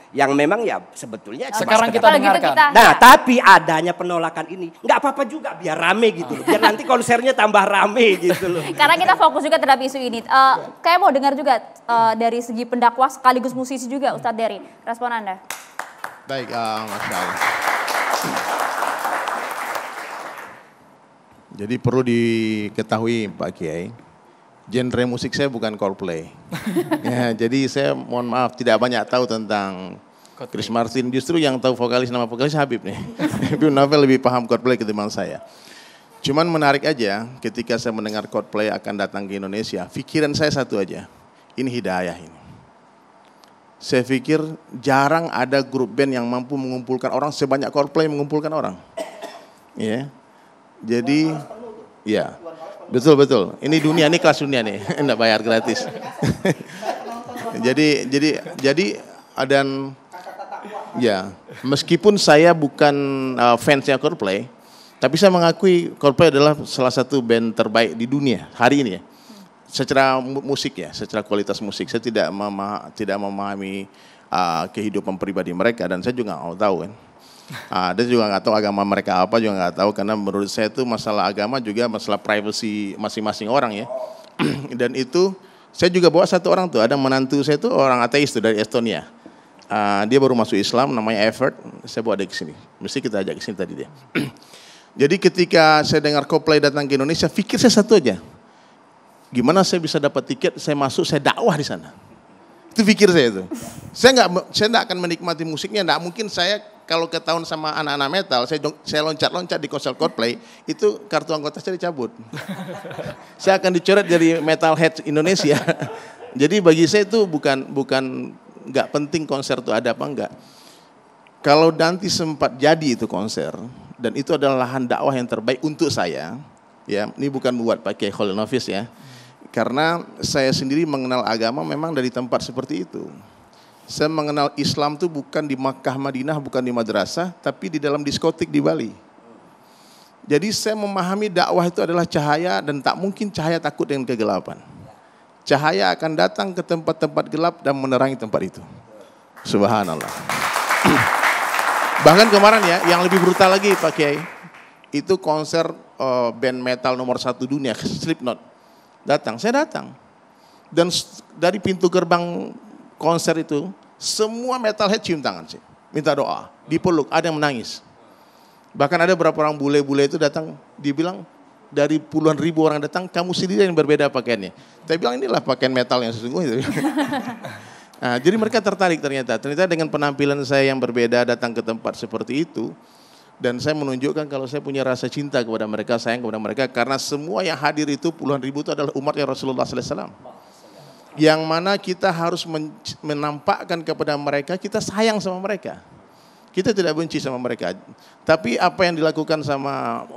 yang memang ya sebetulnya sekarang kita dengarkan. Nah, tapi adanya penolakan ini nggak apa-apa juga, biar rame gitu loh. Biar nanti konsernya tambah rame gitu loh. Karena kita fokus juga terhadap isu ini. Kayak mau dengar juga dari segi pendakwah sekaligus musisi juga, Ustadz Dery. Respon Anda. Baik, Masya Allah. Jadi perlu diketahui Pak Kiai, genre musik saya bukan Coldplay. Ya, jadi saya mohon maaf tidak banyak tahu tentang Chris Martin. Justru yang tahu nama vokalis Habib nih. Habib Novel lebih paham Coldplay ketimbang saya. Cuman menarik aja ketika saya mendengar Coldplay akan datang ke Indonesia, pikiran saya satu aja, ini hidayah ini. Saya pikir jarang ada grup band yang mampu mengumpulkan orang sebanyak Coldplay mengumpulkan orang. Ya. Jadi, ya, betul. Ini dunia, ini kelas dunia nih, enggak bayar gratis. jadi dan ya, meskipun saya bukan fansnya Coldplay, tapi saya mengakui Coldplay adalah salah satu band terbaik di dunia hari ini ya. Secara musik ya, secara kualitas musik, saya tidak memahami kehidupan pribadi mereka dan saya juga nggak tahu kan. Dia juga nggak tahu agama mereka apa, juga nggak tahu karena menurut saya itu masalah agama juga masalah privacy masing-masing orang ya. Dan itu saya juga bawa satu orang tuh, ada menantu saya tuh orang ateis tuh dari Estonia. Dia baru masuk Islam, namanya Evert, saya bawa dia ke sini. Mesti kita ajak ke sini tadi dia. Jadi ketika saya dengar Coldplay datang ke Indonesia, pikir saya satu aja. Gimana saya bisa dapat tiket, saya masuk, saya dakwah di sana. Itu pikir saya itu. Saya nggak akan menikmati musiknya, nggak mungkin saya kalau ketahuan sama anak-anak metal, saya loncat-loncat di konser Coldplay, itu kartu anggota saya dicabut. Saya akan dicoret dari Metalhead Indonesia. Jadi bagi saya itu bukan nggak penting konser itu ada apa enggak. Kalau nanti sempat jadi itu konser, dan itu adalah lahan dakwah yang terbaik untuk saya, ya ini bukan buat Pak Kiai Khalil Nafis ya, karena saya sendiri mengenal agama memang dari tempat seperti itu. Saya mengenal Islam itu bukan di Makkah, Madinah, bukan di madrasah, tapi di dalam diskotik di Bali. Jadi saya memahami dakwah itu adalah cahaya dan tak mungkin cahaya takut dengan kegelapan. Cahaya akan datang ke tempat-tempat gelap dan menerangi tempat itu. Subhanallah. Bahkan kemarin ya, yang lebih brutal lagi Pak Kiai, itu konser band metal nomor 1 dunia, Slipknot. Saya datang. Dan dari pintu gerbang konser itu, semua metalhead cium tangan sih. Minta doa, dipeluk, ada yang menangis. Bahkan ada beberapa orang bule-bule itu datang, dibilang dari puluhan ribu orang datang, kamu sendiri yang berbeda pakaiannya. Saya bilang inilah pakaian metal yang sesungguhnya. Nah, jadi mereka tertarik ternyata dengan penampilan saya yang berbeda datang ke tempat seperti itu. Dan saya menunjukkan kalau saya punya rasa cinta kepada mereka, sayang kepada mereka. Karena semua yang hadir itu puluhan ribu itu adalah umatnya Rasulullah SAW. Yang mana kita harus menampakkan kepada mereka, kita sayang sama mereka. Kita tidak benci sama mereka. Tapi apa yang dilakukan sama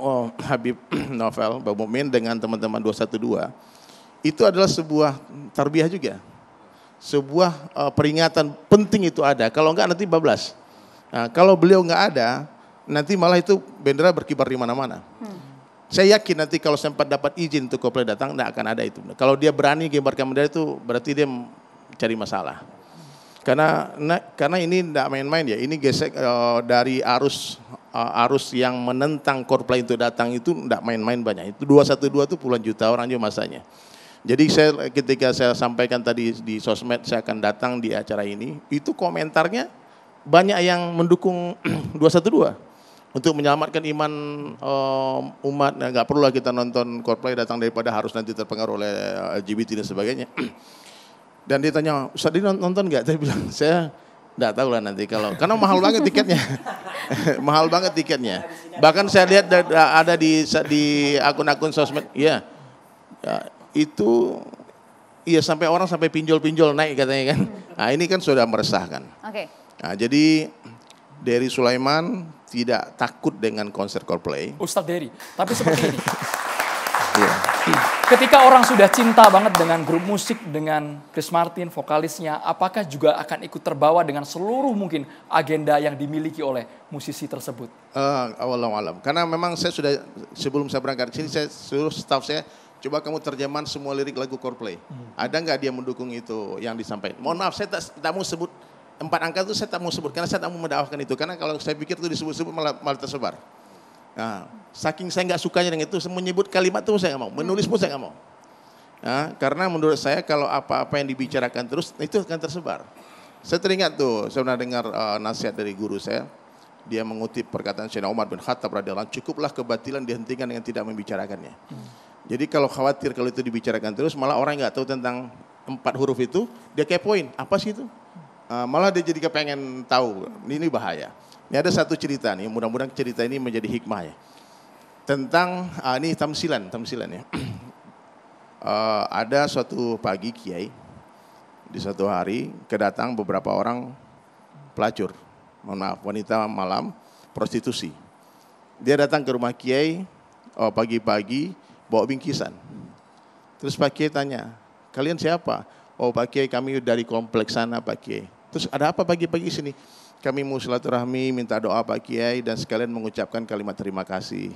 Habib Novel Bamukmin dengan teman-teman 212, itu adalah sebuah tarbiyah juga. Sebuah peringatan penting itu ada. Kalau enggak nanti bablas. Nah, kalau beliau enggak ada, nanti malah itu bendera berkibar di mana-mana. Saya yakin nanti kalau sempat dapat izin untuk Coldplay datang, tidak akan ada itu. Kalau dia berani kibarkan bendera itu berarti dia cari masalah. Karena ini tidak main-main ya. Ini gesek dari arus yang menentang Coldplay itu datang itu tidak main-main banyak. Itu 212 itu puluhan juta orang juga masanya. Jadi ketika saya sampaikan tadi di sosmed saya akan datang di acara ini, itu komentarnya banyak yang mendukung 212. Untuk menyelamatkan iman umat, nggak perlu lah kita nonton Coldplay datang daripada harus nanti terpengaruh oleh LGBT dan sebagainya. Dan dia tanya, Ustaz ini nonton nggak? Saya bilang, saya nggak tahu lah nanti karena mahal banget tiketnya. Mahal banget tiketnya. Bahkan saya lihat ada di akun-akun sosmed, ya itu, iya sampai orang sampai pinjol-pinjol naik katanya kan. Nah ini kan sudah meresahkan. Oke. Nah jadi dari Sulaiman tidak takut dengan konser Coldplay. Ustadz Dery, tapi seperti ini. Iya. Ketika orang sudah cinta banget dengan grup musik, dengan Chris Martin, vokalisnya, apakah juga akan ikut terbawa dengan seluruh mungkin agenda yang dimiliki oleh musisi tersebut? Awalam. Karena memang saya sudah, sebelum saya berangkat ke sini, saya suruh staff saya, coba kamu terjemahan semua lirik lagu Coldplay. Ada nggak dia mendukung itu yang disampaikan? Mohon maaf, saya tak mau sebut 4 angka itu, saya tak mau sebut, karena saya tak mau mendakwahkan itu. Karena kalau saya pikir itu disebut-sebut malah tersebar. Nah, saking saya nggak sukanya dengan itu, menyebut kalimat itu saya nggak mau, menulis pun saya nggak mau. Nah, karena menurut saya kalau apa-apa yang dibicarakan terus, itu akan tersebar. Saya teringat tuh, saya pernah dengar nasihat dari guru saya, dia mengutip perkataan Sayyidina Umar bin Khattab radhiyallahu anhu, cukuplah kebatilan dihentikan dengan tidak membicarakannya. Jadi kalau khawatir kalau itu dibicarakan terus, malah orang nggak tahu tentang 4 huruf itu, dia kepoin, apa sih itu? Malah dia jadi kepengen tahu, ini bahaya. Ini ada satu cerita nih, mudah-mudahan cerita ini menjadi hikmah ya. Tentang, ini tamsilan ya. Ada suatu pagi kiai, di suatu hari kedatang beberapa orang pelacur, mohon maaf, wanita malam prostitusi. Dia datang ke rumah kiai, pagi-pagi bawa bingkisan. Terus Pak Kiai tanya, kalian siapa? Oh Pak Kiai, kami dari kompleks sana Pak Kiai. Terus ada apa pagi-pagi sini? Kami mau silaturahmi, minta doa Pak Kiai dan sekalian mengucapkan kalimat terima kasih.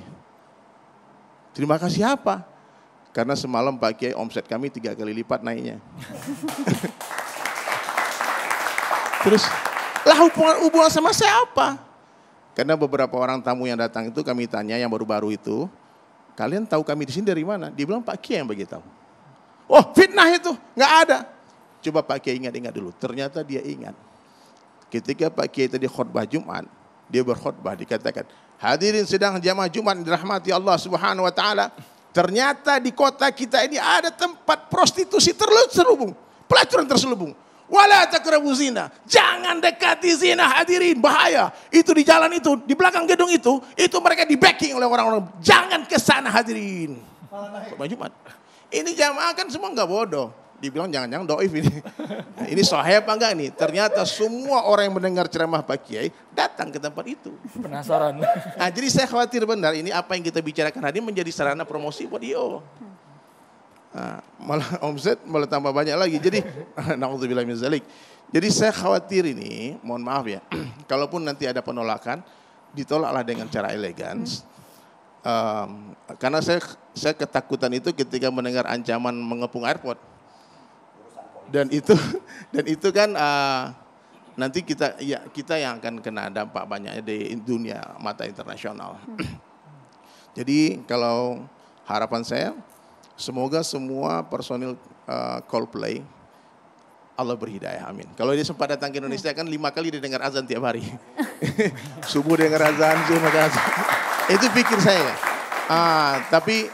Terima kasih apa? Karena semalam Pak Kiai omset kami 3 kali lipat naiknya. Terus, lah hubungan sama saya apa? Karena beberapa orang tamu yang datang itu kami tanya yang baru-baru itu, kalian tahu kami di sini dari mana? Dia bilang Pak Kiai yang beritahu. Oh fitnah itu, nggak ada. Coba Pak Kiai ingat-ingat dulu. Ternyata dia ingat. Ketika Pak Kiai tadi khutbah Jumat, dia berkhutbah dikatakan, hadirin sedang jamaah Jumat dirahmati Allah Subhanahu wa taala. Ternyata di kota kita ini ada tempat prostitusi terselubung, pelacuran terselubung. Wala taqrabu zina. Jangan dekati zina hadirin, bahaya. Itu di jalan itu, di belakang gedung itu mereka di backing oleh orang-orang. Jangan ke sana hadirin. Khutbah Jumat. Ini jamaah kan semua enggak bodoh. Dibilang jangan-jangan doif ini. Nah, ini sahih apa enggak nih? Ternyata semua orang yang mendengar ceramah Pak Kiai datang ke tempat itu. Penasaran. Nah, jadi saya khawatir benar ini apa yang kita bicarakan hari ini menjadi sarana promosi buat IO. Nah, malah omset malah tambah banyak lagi. Jadi naudzubillah min zalik. Jadi saya khawatir ini, mohon maaf ya. Kalaupun nanti ada penolakan, ditolaklah dengan cara elegan. Karena saya ketakutan itu ketika mendengar ancaman mengepung airport. Dan itu kan nanti kita yang akan kena dampak banyaknya di dunia mata internasional. Jadi kalau harapan saya semoga semua personil Coldplay Allah berhidayah, amin. Kalau dia sempat datang ke Indonesia kan 5 kali dia dengar azan tiap hari. Subuh dengar azan, zuhur dengar azan. Itu pikir saya. Tapi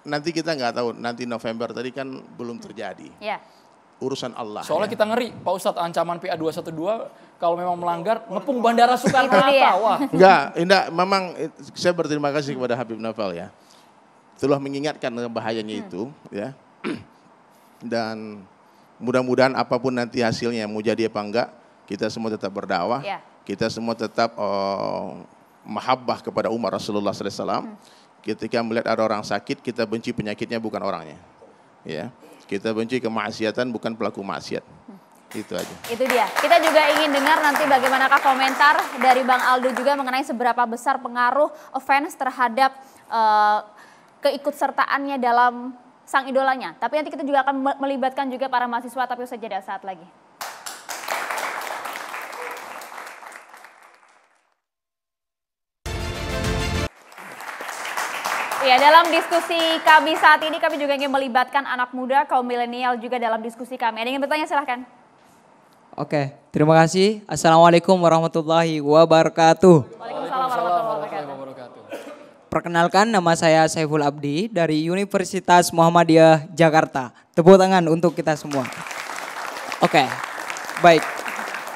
nanti kita nggak tahu, nanti November tadi kan belum terjadi. Ya. Urusan Allah. Soalnya ya. kita ngeri, Pak Ustadz, ancaman PA212 kalau memang melanggar ngepung Bandara Soekarno-Hatta. Wah. Enggak, memang saya berterima kasih kepada Habib Naufal ya. Telah mengingatkan bahayanya itu ya. Dan mudah-mudahan apapun nanti hasilnya mau jadi apa enggak, kita semua tetap berdakwah. Ya. Kita semua tetap mahabbah kepada umat Rasulullah SAW. Ketika melihat ada orang sakit, kita benci penyakitnya bukan orangnya. Ya. Kita benci kemaksiatan bukan pelaku maksiat. Itu aja. Itu dia. Kita juga ingin dengar nanti bagaimanakah komentar dari Bang Aldo juga mengenai seberapa besar pengaruh fans terhadap keikutsertaannya dalam sang idolanya. Tapi nanti kita juga akan melibatkan juga para mahasiswa, tapi usai jeda saat lagi. Ya, dalam diskusi kami saat ini kami juga ingin melibatkan anak muda, kaum milenial juga dalam diskusi kami. Ada yang ingin bertanya silahkan. Oke, terima kasih. Assalamualaikum warahmatullahi wabarakatuh. Waalaikumsalam warahmatullahi wabarakatuh. Perkenalkan, nama saya Saiful Abdi dari Universitas Muhammadiyah Jakarta. Tepuk tangan untuk kita semua. Oke, baik.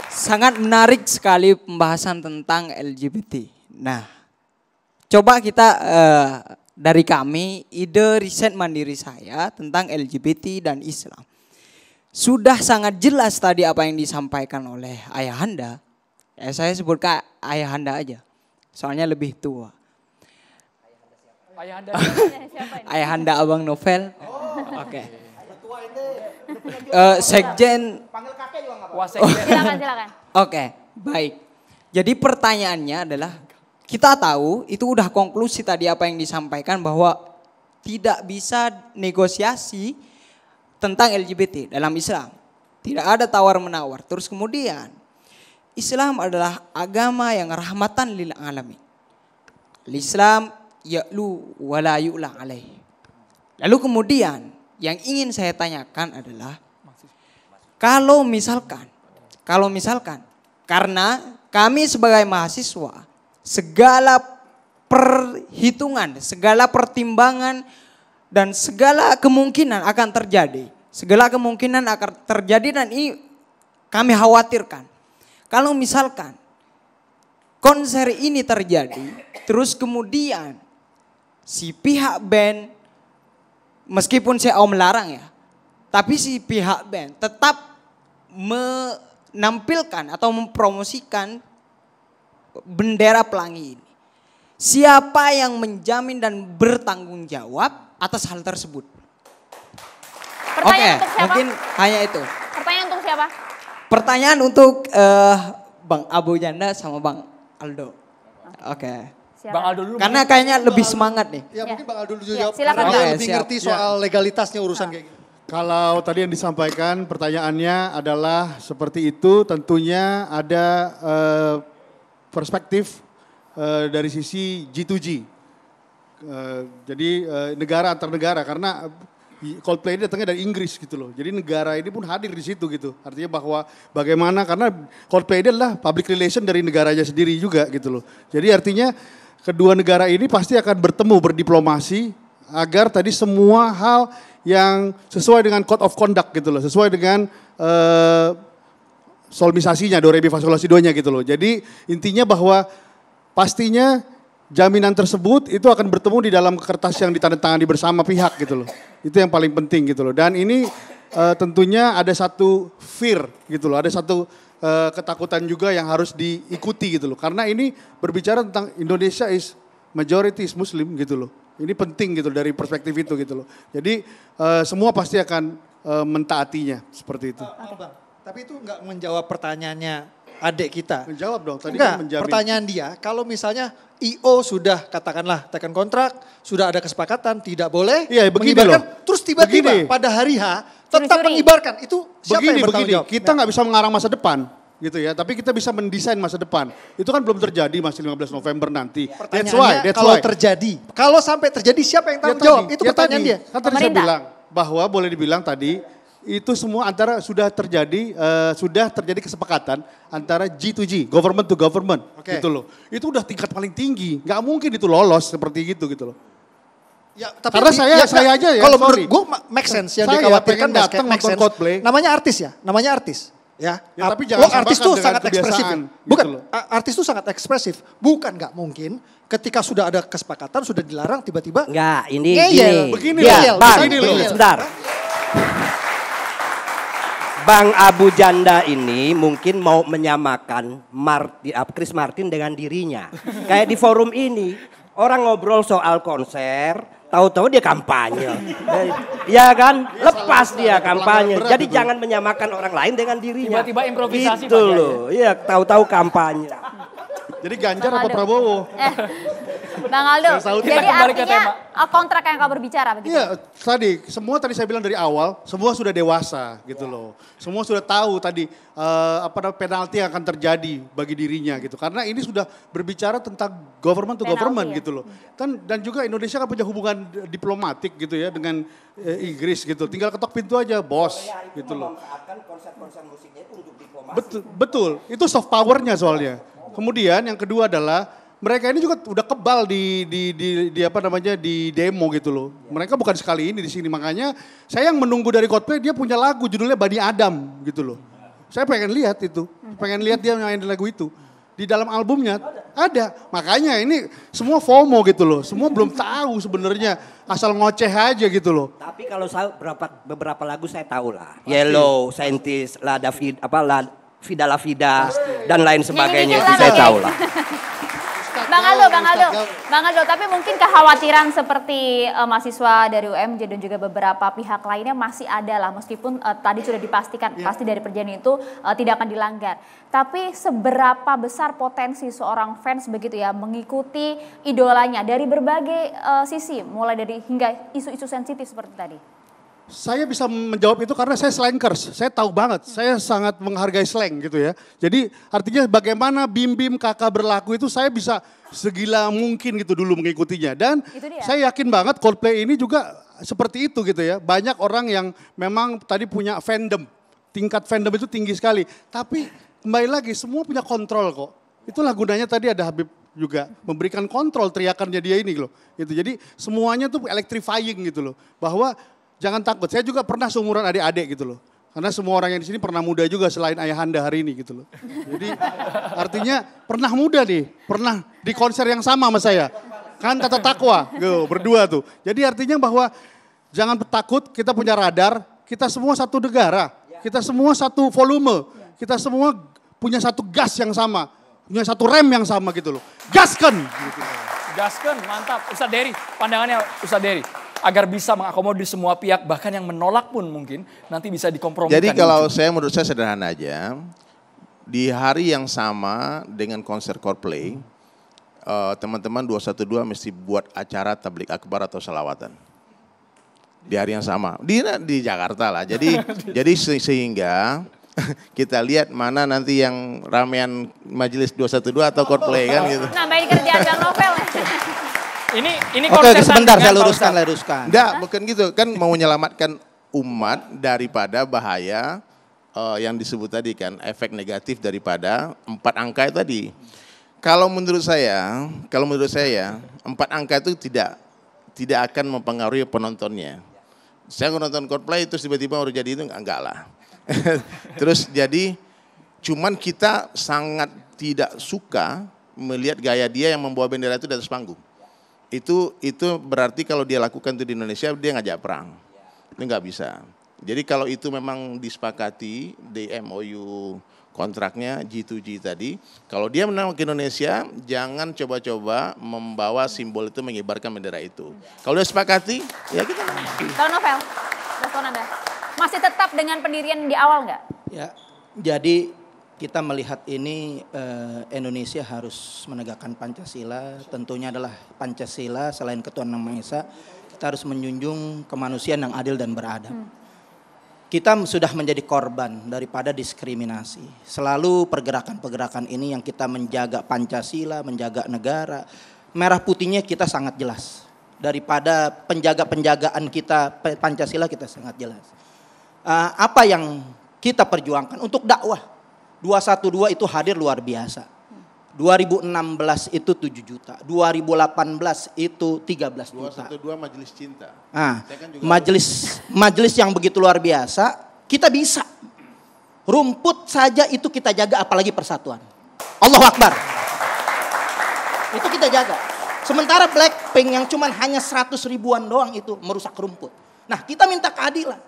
Sangat menarik sekali pembahasan tentang LGBT. Nah, coba kita dari kami, ide riset mandiri saya tentang LGBT dan Islam. Sudah sangat jelas tadi apa yang disampaikan oleh Ayahanda. Saya sebutkan Ayahanda aja. Soalnya lebih tua. Ayahanda Siapa ini? Ayahanda Abang Novel. Oke. Sekjen. Silakan. Oke, baik. Jadi pertanyaannya adalah kita tahu itu udah konklusi tadi apa yang disampaikan bahwa tidak bisa negosiasi tentang LGBT dalam Islam. Tidak ada tawar-menawar. Terus kemudian Islam adalah agama yang rahmatan lil alamin. Islam ya'lu wa la yu'la alaih. Lalu kemudian yang ingin saya tanyakan adalah kalau misalkan karena kami sebagai mahasiswa segala perhitungan, segala pertimbangan dan segala kemungkinan akan terjadi. Segala kemungkinan akan terjadi dan ini kami khawatirkan. Kalau misalkan konser ini terjadi, terus kemudian si pihak band, meskipun saya melarang ya, tapi si pihak band tetap menampilkan atau mempromosikan bendera pelangi ini. Siapa yang menjamin dan bertanggung jawab atas hal tersebut? Pertanyaan untuk siapa? Mungkin hanya itu. Pertanyaan untuk siapa? Pertanyaan untuk Bang Abu Janda sama Bang Aldo. Oke. Bang Aldo dulu. Karena kayaknya lebih semangat nih. Ya mungkin Bang Aldo dulu jawab. Silakan, Karena Bang. dia lebih Siap. ngerti soal legalitasnya urusan kayak gitu. Kalau tadi yang disampaikan pertanyaannya adalah seperti itu, tentunya ada perspektif dari sisi G2G. Jadi negara antar negara, karena Coldplay ini datangnya dari Inggris gitu loh. Jadi negara ini pun hadir di situ gitu. Artinya bahwa bagaimana, karena Coldplay ini adalah public relation dari negaranya sendiri juga gitu loh. Jadi artinya kedua negara ini pasti akan bertemu, berdiplomasi agar tadi semua hal yang sesuai dengan code of conduct gitu loh. Sesuai dengan solmisasinya, do re mi fa sol la si do-nya gitu loh. Jadi intinya bahwa pastinya jaminan tersebut itu akan bertemu di dalam kertas yang ditandatangani bersama pihak gitu loh. Itu yang paling penting gitu loh. Dan ini tentunya ada satu fear gitu loh. Ada satu ketakutan juga yang harus diikuti gitu loh. Karena ini berbicara tentang Indonesia is majority is Muslim gitu loh. Ini penting gitu dari perspektif itu gitu loh. Jadi semua pasti akan mentaatinya seperti itu. Bang, tapi itu enggak menjawab pertanyaannya adik kita. Menjawab dong, tadi Enggak, kan menjamin. pertanyaan dia, kalau misalnya IO sudah katakanlah tekan kontrak, sudah ada kesepakatan, tidak boleh Iya, begini mengibarkan, loh. terus tiba-tiba Begini. pada hari H tetap Curi-curi. mengibarkan, itu siapa yang bertanggung Begini, jawab? kita nggak bisa mengarang masa depan gitu ya, tapi kita bisa mendesain masa depan. Itu kan belum terjadi masih 15 November nanti. That's why, Pertanyaannya kalau terjadi, kalau sampai terjadi siapa yang tanggung jawab? Itu pertanyaan dia. Kan tadi saya Pemerintah. bilang bahwa boleh dibilang tadi itu semua antara sudah terjadi kesepakatan antara G2G, government to government, Oke. gitu loh. Itu udah tingkat paling tinggi, nggak mungkin itu lolos seperti gitu gitu loh. Ya, tapi Karena saya aja ya, kalau sorry. menurut gue make sense yang Saya dikhawatirkan pengen datang make nonton sense. Coldplay. Namanya artis ya, namanya artis. Ya, Ya, tapi jangan lo artis samakan tuh dengan sangat ekspresif. kebiasaan, Ya. Bukan, gitu loh. artis tuh sangat ekspresif. Bukan nggak mungkin ketika sudah ada kesepakatan, sudah dilarang tiba-tiba. Enggak, ini Ngeyel. gini. Begini Ya, loh, Bang, begini loh. sebentar. Bang Abu Janda ini mungkin mau menyamakan Chris Martin dengan dirinya. Kayak di forum ini, orang ngobrol soal konser, tahu-tahu dia kampanye. Ya kan? Lepas dia kampanye. berat Jadi itu. jangan menyamakan orang lain dengan dirinya. Tiba-tiba improvisasi, Gitu Pak Kiai. loh. Iya, tahu-tahu kampanye. Jadi Ganjar Bang apa Aldo. Prabowo? Bang Aldo, Saya salut. jadi Kita kembali ke artinya kontrak yang kau berbicara begitu? Iya, tadi saya bilang dari awal, semua sudah dewasa gitu loh. Semua sudah tahu tadi penalti yang akan terjadi bagi dirinya gitu. Karena ini sudah berbicara tentang government to Penalti government ya. gitu loh. Dan juga Indonesia kan punya hubungan diplomatik gitu ya dengan Inggris gitu. Tinggal ketok pintu aja, bos gitu loh. konser-konser musiknya itu untuk diplomasi. Betul, itu soft powernya soalnya. Kemudian yang kedua adalah mereka ini juga udah kebal di demo gitu loh. Mereka bukan sekali ini di sini, makanya saya yang menunggu dari Coldplay dia punya lagu judulnya Bani Adam gitu loh. Saya pengen lihat itu, pengen lihat dia main lagu itu. Di dalam albumnya ada, makanya ini semua FOMO gitu loh. Semua belum tahu sebenarnya, asal ngoceh aja gitu loh. Tapi kalau saya beberapa lagu saya tahu lah. Yellow, Scientist, Vida La Vida dan lain sebagainya itu saya tahu lah. Bang Aldo, tapi mungkin kekhawatiran seperti mahasiswa dari UMJ dan juga beberapa pihak lainnya masih ada lah, meskipun tadi sudah dipastikan pasti dari perjanjian itu tidak akan dilanggar. Tapi seberapa besar potensi seorang fans begitu ya mengikuti idolanya dari berbagai sisi, mulai dari hingga isu-isu sensitif seperti tadi? Saya bisa menjawab itu karena saya slankers, saya tahu banget, saya sangat menghargai slang gitu ya. Jadi artinya bagaimana bim-bim kakak berlaku itu saya bisa segila mungkin gitu dulu mengikutinya. Dan saya yakin banget Coldplay ini juga seperti itu gitu ya. Banyak orang yang memang tadi punya fandom, tingkat fandom itu tinggi sekali. Tapi kembali lagi semua punya kontrol kok. Itulah gunanya tadi ada Habib juga memberikan kontrol teriakannya dia ini loh. Gitu. Jadi semuanya tuh electrifying gitu loh. Bahwa jangan takut, saya juga pernah seumuran adik-adik gitu loh. Karena semua orang yang di sini pernah muda juga selain ayahanda hari ini gitu loh. Jadi artinya pernah muda nih, pernah di konser yang sama sama saya. Kan kata takwa, gitu, berdua tuh. Jadi artinya bahwa jangan takut, kita punya radar, kita semua satu negara, kita semua satu volume, kita semua punya satu gas yang sama, punya satu rem yang sama gitu loh. Gaskan! Gitu. Gaskan, mantap. Ustadz Dery, pandangannya Ustadz Dery. Agar bisa mengakomodir semua pihak, bahkan yang menolak pun mungkin nanti bisa dikompromikan. Jadi kalau menurut saya sederhana aja, di hari yang sama dengan konser Coldplay, teman-teman 212 mesti buat acara tablik akbar atau salawatan. Di hari yang sama, di Jakarta lah. Jadi sehingga kita lihat mana nanti yang ramean majelis 212 atau Coldplay kan gitu. Nambahin kerjaan Bang Novel. Ini Oke, sebentar saya luruskan. Enggak, bukan gitu. Kan mau menyelamatkan umat daripada bahaya yang disebut tadi kan, efek negatif daripada 4 angka tadi. Kalau menurut saya 4 angka itu tidak akan mempengaruhi penontonnya. Saya nonton Coldplay itu tiba-tiba udah jadi itu enggak lah. Terus jadi cuman kita sangat tidak suka melihat gaya dia yang membawa bendera itu di atas panggung. Itu berarti kalau dia lakukan itu di Indonesia dia ngajak perang. Itu nggak bisa. Jadi kalau itu memang disepakati di MOU kontraknya G2G tadi, kalau dia menang ke Indonesia jangan coba-coba membawa simbol itu mengibarkan bendera itu. Kalau dia sepakati ya kita nanti. Kalau Novel, respon Anda, masih tetap dengan pendirian di awal nggak? Ya, jadi kita melihat ini Indonesia harus menegakkan Pancasila, tentunya adalah Pancasila selain Ketuhanan Yang Maha Esa, kita harus menjunjung kemanusiaan yang adil dan beradab. Kita sudah menjadi korban daripada diskriminasi. Selalu pergerakan-pergerakan ini yang kita menjaga Pancasila, menjaga negara. Merah putihnya kita sangat jelas. Daripada penjagaan kita Pancasila kita sangat jelas. Apa yang kita perjuangkan untuk dakwah. 212 itu hadir luar biasa. 2016 itu 7 juta. 2018 itu 13 juta. 212 majelis cinta. Majelis yang begitu luar biasa, kita bisa. Rumput saja itu kita jaga, apalagi persatuan. Allahu Akbar. Itu kita jaga. Sementara Blackpink yang cuman hanya 100 ribuan doang itu merusak rumput. Nah, kita minta keadilan.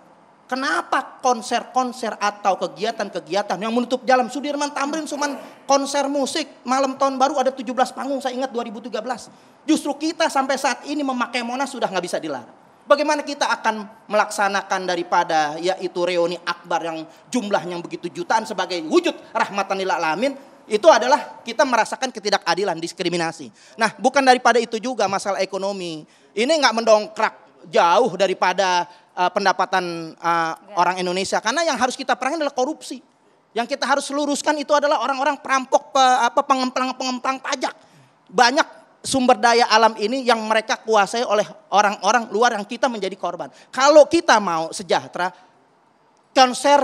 Kenapa konser-konser atau kegiatan-kegiatan yang menutup jalan Sudirman Tamrin cuman konser musik malam tahun baru ada 17 panggung, saya ingat 2013. Justru kita sampai saat ini memakai Monas sudah nggak bisa dilarang. Bagaimana kita akan melaksanakan daripada yaitu reuni akbar yang jumlahnya begitu jutaan sebagai wujud rahmatan lil alamin, itu adalah kita merasakan ketidakadilan, diskriminasi. Nah, bukan daripada itu juga masalah ekonomi. Ini nggak mendongkrak jauh daripada pendapatan orang Indonesia, karena yang harus kita perangi adalah korupsi. Yang kita harus luruskan itu adalah orang-orang perampok, pengemplang pajak. Banyak sumber daya alam ini yang mereka kuasai oleh orang-orang luar yang kita menjadi korban. Kalau kita mau sejahtera, konser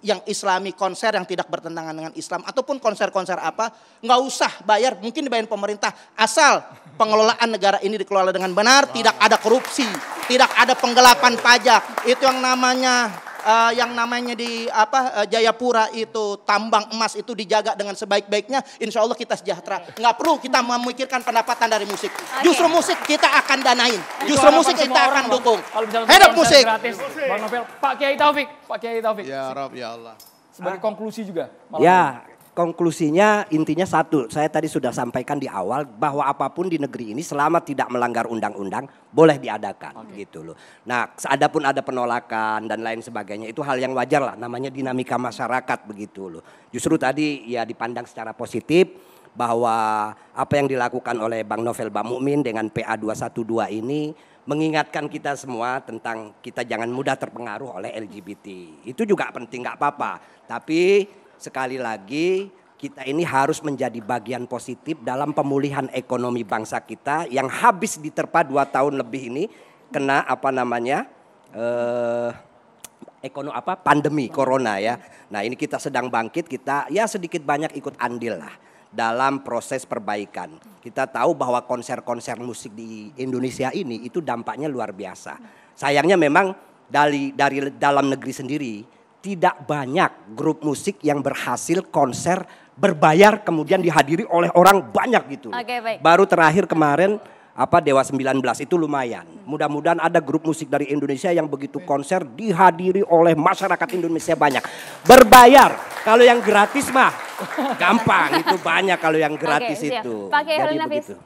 yang Islami, konser yang tidak bertentangan dengan Islam, ataupun konser-konser apa, nggak usah bayar, mungkin dibayar pemerintah, asal pengelolaan negara ini dikelola dengan benar, tidak ada korupsi, tidak ada penggelapan pajak. Itu yang namanya di Jayapura itu tambang emas itu dijaga dengan sebaik-baiknya, insya Allah kita sejahtera. Nggak perlu kita memikirkan pendapatan dari musik. Justru musik kita akan danain, justru musik kita akan dukung. Hidup musik. Bang Novel, Pak Kiai Taufik. Ya Rabb, ya Allah. Sebagai konklusi juga. Ya, konklusinya intinya satu, saya tadi sudah sampaikan di awal bahwa apapun di negeri ini selama tidak melanggar undang-undang boleh diadakan gitu loh. Nah, adapun ada penolakan dan lain sebagainya itu hal yang wajar lah, namanya dinamika masyarakat begitu loh. Justru tadi ya dipandang secara positif bahwa apa yang dilakukan oleh Bang Novel Bamukmin dengan PA 212 ini mengingatkan kita semua tentang kita jangan mudah terpengaruh oleh LGBT. Itu juga penting, nggak apa-apa. Tapi sekali lagi kita ini harus menjadi bagian positif dalam pemulihan ekonomi bangsa kita yang habis diterpa 2 tahun lebih ini kena pandemi corona ya. Nah ini kita sedang bangkit, kita ya sedikit banyak ikut andil lah dalam proses perbaikan. Kita tahu bahwa konser-konser musik di Indonesia ini itu dampaknya luar biasa. Sayangnya memang dari dalam negeri sendiri tidak banyak grup musik yang berhasil konser berbayar kemudian dihadiri oleh orang banyak gitu. Oke, baik. Baru terakhir kemarin Dewa 19 itu lumayan. Mudah-mudahan ada grup musik dari Indonesia yang begitu konser dihadiri oleh masyarakat Indonesia banyak. Berbayar. Kalau yang gratis mah gampang, itu banyak kalau yang gratis itu. Pakai Jadi Nafis. begitu.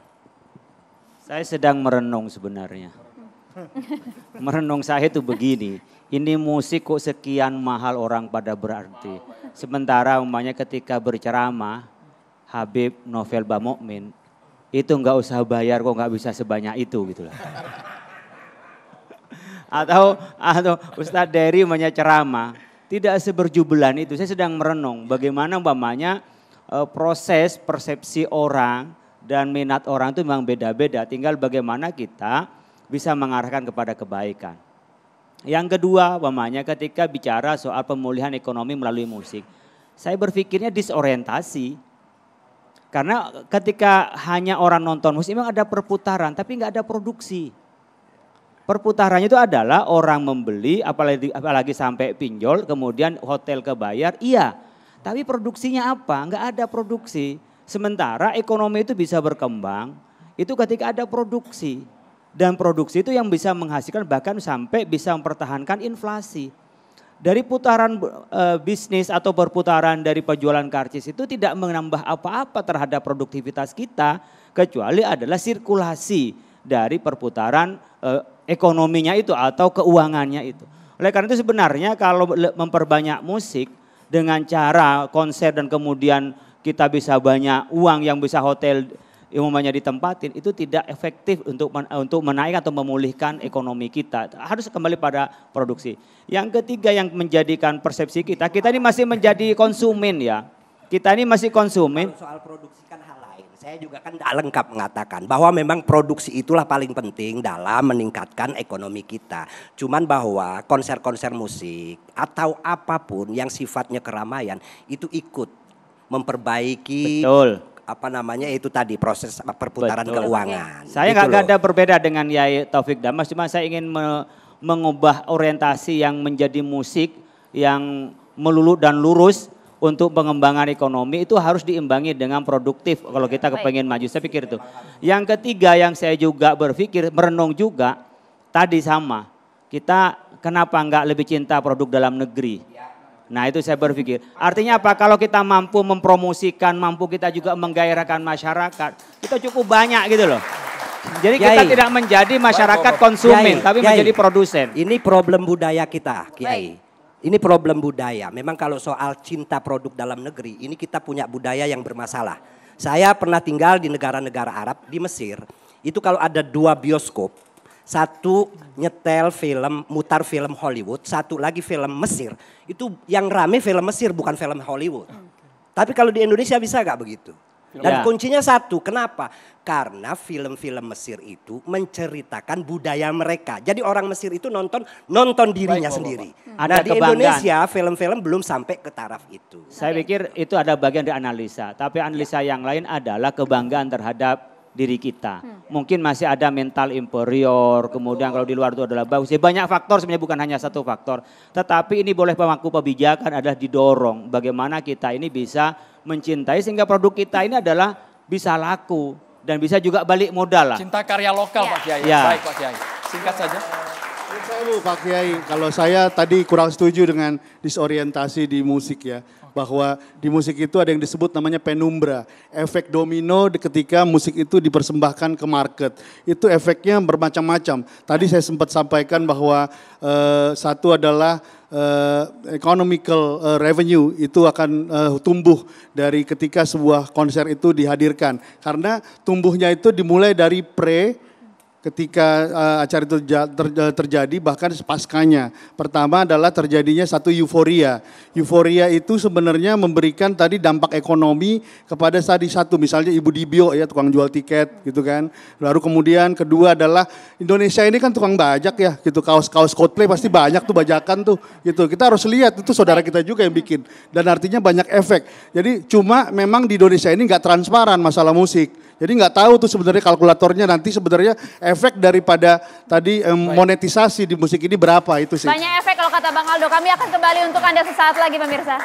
Saya sedang merenung sebenarnya. Merenung saya itu begini, ini musik kok sekian mahal orang pada berarti. Sementara umpamanya ketika berceramah Habib Novel Bamukmin itu nggak usah bayar kok nggak bisa sebanyak itu gitu lah. Atau Ustadz Dery umpamanya ceramah tidak seberjubelan itu. Saya sedang merenung bagaimana umpamanya proses persepsi orang dan minat orang itu memang beda-beda. Tinggal bagaimana kita bisa mengarahkan kepada kebaikan. Yang kedua, umpamanya ketika bicara soal pemulihan ekonomi melalui musik, saya berpikirnya disorientasi. Karena ketika hanya orang nonton musik memang ada perputaran, tapi nggak ada produksi. Perputarannya itu adalah orang membeli, apalagi sampai pinjol, kemudian hotel kebayar, iya. Tapi produksinya apa? Nggak ada produksi. Sementara ekonomi itu bisa berkembang, itu ketika ada produksi. Dan produksi itu yang bisa menghasilkan bahkan sampai bisa mempertahankan inflasi. Dari putaran bisnis atau perputaran dari penjualan karcis itu tidak menambah apa-apa terhadap produktivitas kita. Kecuali adalah sirkulasi dari perputaran ekonominya itu atau keuangannya itu. Oleh karena itu sebenarnya kalau memperbanyak musik dengan cara konser dan kemudian kita bisa banyak uang yang bisa hotel umumnya ditempatin itu tidak efektif untuk menaikkan atau memulihkan ekonomi kita. Harus kembali pada produksi. Yang ketiga yang menjadikan persepsi kita ini masih menjadi konsumen ya. Kita ini masih konsumen. Soal produksi kan hal lain. Saya juga kan tidak lengkap mengatakan bahwa memang produksi itulah paling penting dalam meningkatkan ekonomi kita. Cuman bahwa konser-konser musik atau apapun yang sifatnya keramaian itu ikut memperbaiki itu tadi proses perputaran keuangan. Saya nggak ada berbeda dengan Yai Taufik Damas, cuma saya ingin mengubah orientasi yang menjadi musik yang melulu dan lurus untuk pengembangan ekonomi itu harus diimbangi dengan produktif kalau kita kepengen maju. Saya pikir itu. Yang ketiga yang saya juga berpikir merenung juga tadi sama kita kenapa nggak lebih cinta produk dalam negeri? Nah itu saya berpikir, artinya apa? Kalau kita mampu mempromosikan, mampu kita juga menggairahkan masyarakat, kita cukup banyak gitu loh. Jadi kita tidak menjadi masyarakat konsumen, tapi menjadi produsen. Ini problem budaya kita, Kiai. Ini problem budaya. Memang kalau soal cinta produk dalam negeri, ini kita punya budaya yang bermasalah. Saya pernah tinggal di negara-negara Arab, di Mesir. Itu kalau ada 2 bioskop, satu nyetel film, mutar film Hollywood, satu lagi film Mesir. Itu yang rame film Mesir bukan film Hollywood. Tapi kalau di Indonesia bisa gak begitu? Dan kuncinya satu, kenapa? Karena film-film Mesir itu menceritakan budaya mereka. Jadi orang Mesir itu nonton dirinya sendiri. Nah di Indonesia film-film belum sampai ke taraf itu. Saya pikir itu ada bagian dari analisa. Tapi analisa yang lain adalah kebanggaan terhadap diri kita. Mungkin masih ada mental inferior, kemudian kalau di luar itu adalah bagus. Ya banyak faktor sebenarnya bukan hanya satu faktor. Tetapi ini boleh pemangku kebijakan adalah didorong. Bagaimana kita ini bisa mencintai sehingga produk kita ini adalah bisa laku. Dan bisa juga balik modal lah. Cinta karya lokal Pak Kiai. Baik Pak Kiai. Singkat saja. Saya Pak Kiai, kalau saya tadi kurang setuju dengan disorientasi di musik ya. bahwa di musik itu ada yang disebut namanya penumbra, efek domino ketika musik itu dipersembahkan ke market. Itu efeknya bermacam-macam. Tadi saya sempat sampaikan bahwa satu adalah economical revenue itu akan tumbuh dari ketika sebuah konser itu dihadirkan. Karena tumbuhnya itu dimulai dari ketika acara itu terjadi bahkan paskanya. Pertama adalah terjadinya satu euforia. Euforia itu sebenarnya memberikan tadi dampak ekonomi kepada satu misalnya Ibu Dibio ya tukang jual tiket gitu kan. Lalu kemudian kedua adalah Indonesia ini kan tukang bajak ya gitu, kaos-kaos Coldplay pasti banyak tuh bajakan tuh gitu. Kita harus lihat itu saudara kita juga yang bikin dan artinya banyak efek. Jadi cuma memang di Indonesia ini nggak transparan masalah musik. Jadi nggak tahu tuh sebenarnya kalkulatornya nanti sebenarnya efek daripada tadi monetisasi di musik ini berapa itu sih. Banyak efek kalau kata Bang Aldo. Kami akan kembali untuk Anda sesaat lagi pemirsa.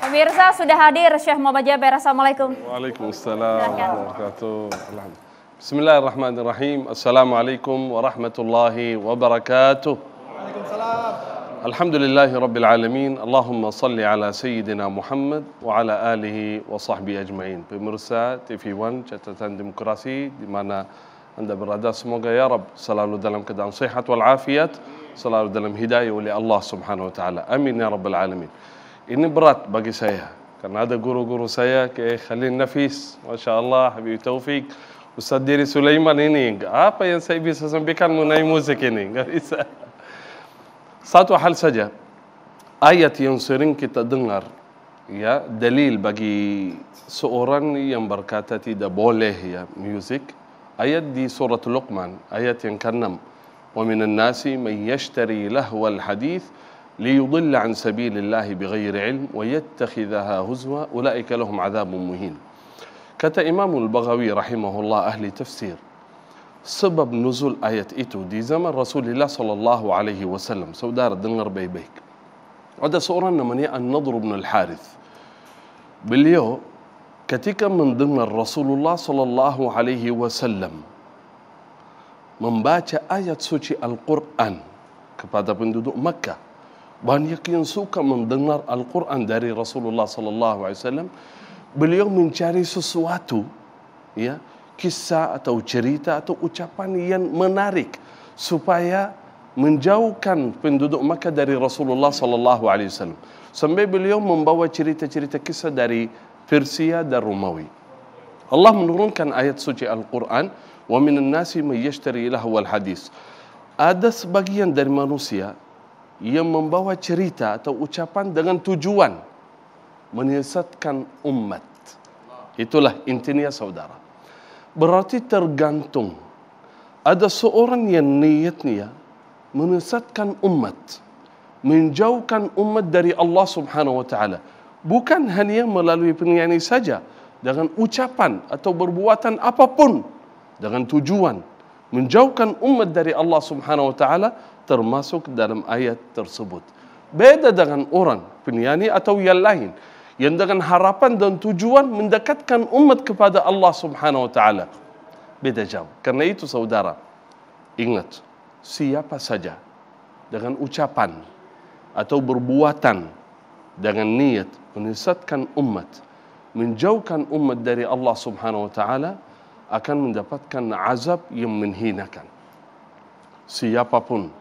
Pemirsa sudah hadir Syekh Muhammad Jaber. Assalamualaikum. Waalaikumsalam warahmatullahi wabarakatuh. Bismillahirrahmanirrahim. Assalamualaikum warahmatullahi wabarakatuh. Waalaikumsalam. Alhamdulillahi Rabbil Alamin. Allahumma salli ala Sayyidina Muhammad wa ala alihi wa sahbihi ajma'in. Pemirsa TV1 Catatan Demokrasi di mana Anda berada, semoga ya Rabb selalu dalam keadaan sehat wal afiat, selalu dalam hidayah oleh Allah Subhanahu wa taala. Amin ya Rabbil Alamin. Ini berat bagi saya karena ada guru-guru saya kayak Khalil Nafis, Masya Allah, Habib Taufik, Ustaz Diri Sulaiman ini. Apa yang saya bisa sampaikan mengenai musik ini? Enggak bisa. Satu hal saja, ayat yang sering kita dengar, ya dalil bagi seorang yang berkata tidak boleh ya musik, ayat di surat Luqman, ayat yang ke-6. Wa minan nasi man yashtari lahwal hadith liyudilla an sabilillahi bighairi ilm wa yattakhidhaha huzwa ulaika lahum adzabun muhin. Kata Imam Al-Baghawi rahimahullah ahli tafsir, sebab nuzul ayat itu di zaman Rasulullah sallallahu alaihi wasallam. Saudara dengar baik-baik. Ada seorang namanya An-Nadhr bin Al-Harith. Beliau ketika mendengar Rasulullah sallallahu alaihi wasallam membaca ayat suci Al-Quran kepada penduduk Makkah, banyak yang suka mendengar Al-Quran dari Rasulullah sallallahu alaihi wasallam. Beliau mencari sesuatu, ya, kisah atau cerita atau ucapan yang menarik supaya menjauhkan penduduk Makkah dari Rasulullah sallallahu alaihi wasallam. Sampai beliau membawa cerita-cerita kisah dari Persia dan Romawi. Allah menurunkan ayat suci Al-Quran, wa minan nasi may yashtari lahwal hadis. Ada sebagian dari manusia yang membawa cerita atau ucapan dengan tujuan menyesatkan umat. Itulah intinya saudara. Berarti tergantung. Ada seorang yang niatnya menyesatkan umat, menjauhkan umat dari Allah Subhanahu wa taala. Bukan hanya melalui penyanyi saja, dengan ucapan atau perbuatan apapun dengan tujuan menjauhkan umat dari Allah Subhanahu wa taala, termasuk dalam ayat tersebut. Beda dengan orang penyanyi atau yang lain yang dengan harapan dan tujuan mendekatkan umat kepada Allah Subhanahu wa taala. Beda jauh. Karena itu saudara, ingat, siapa saja dengan ucapan atau perbuatan dengan niat menyesatkan umat, menjauhkan umat dari Allah Subhanahu wa taala, akan mendapatkan azab yang menghinakan. Siapapun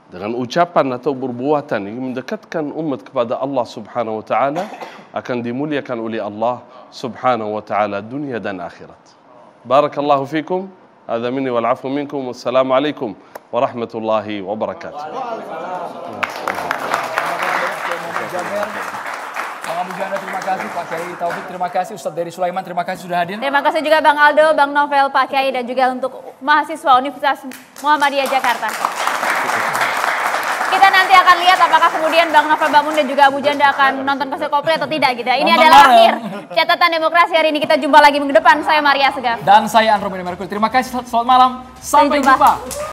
dengan ucapan atau perbuatan yang mendekatkan umat kepada Allah Subhanahu wa taala akan dimuliakan oleh Allah Subhanahu wa taala dunia dan akhirat. Barakallahu fikum. Hadza minni wal afwu minkum. Wassalamualaikum warahmatullahi wabarakatuh. Bang Abu Janda terima kasih, Pak Kiai Taufik terima kasih, Ustaz Diri Sulaiman terima kasih sudah hadir. Terima kasih juga Bang Aldo, Bang Novel, Pak Kiai dan juga untuk mahasiswa Universitas Muhammadiyah Jakarta. Kita nanti akan lihat apakah kemudian Bang Novel Bamun dan juga Abu Janda akan nonton konser Coldplay atau tidak gitu. Ini adalah akhir catatan demokrasi hari ini. Kita jumpa lagi minggu depan. Saya Maria Segaf. Dan saya Andromeda Mercury. Terima kasih, selamat malam. Sampai jumpa.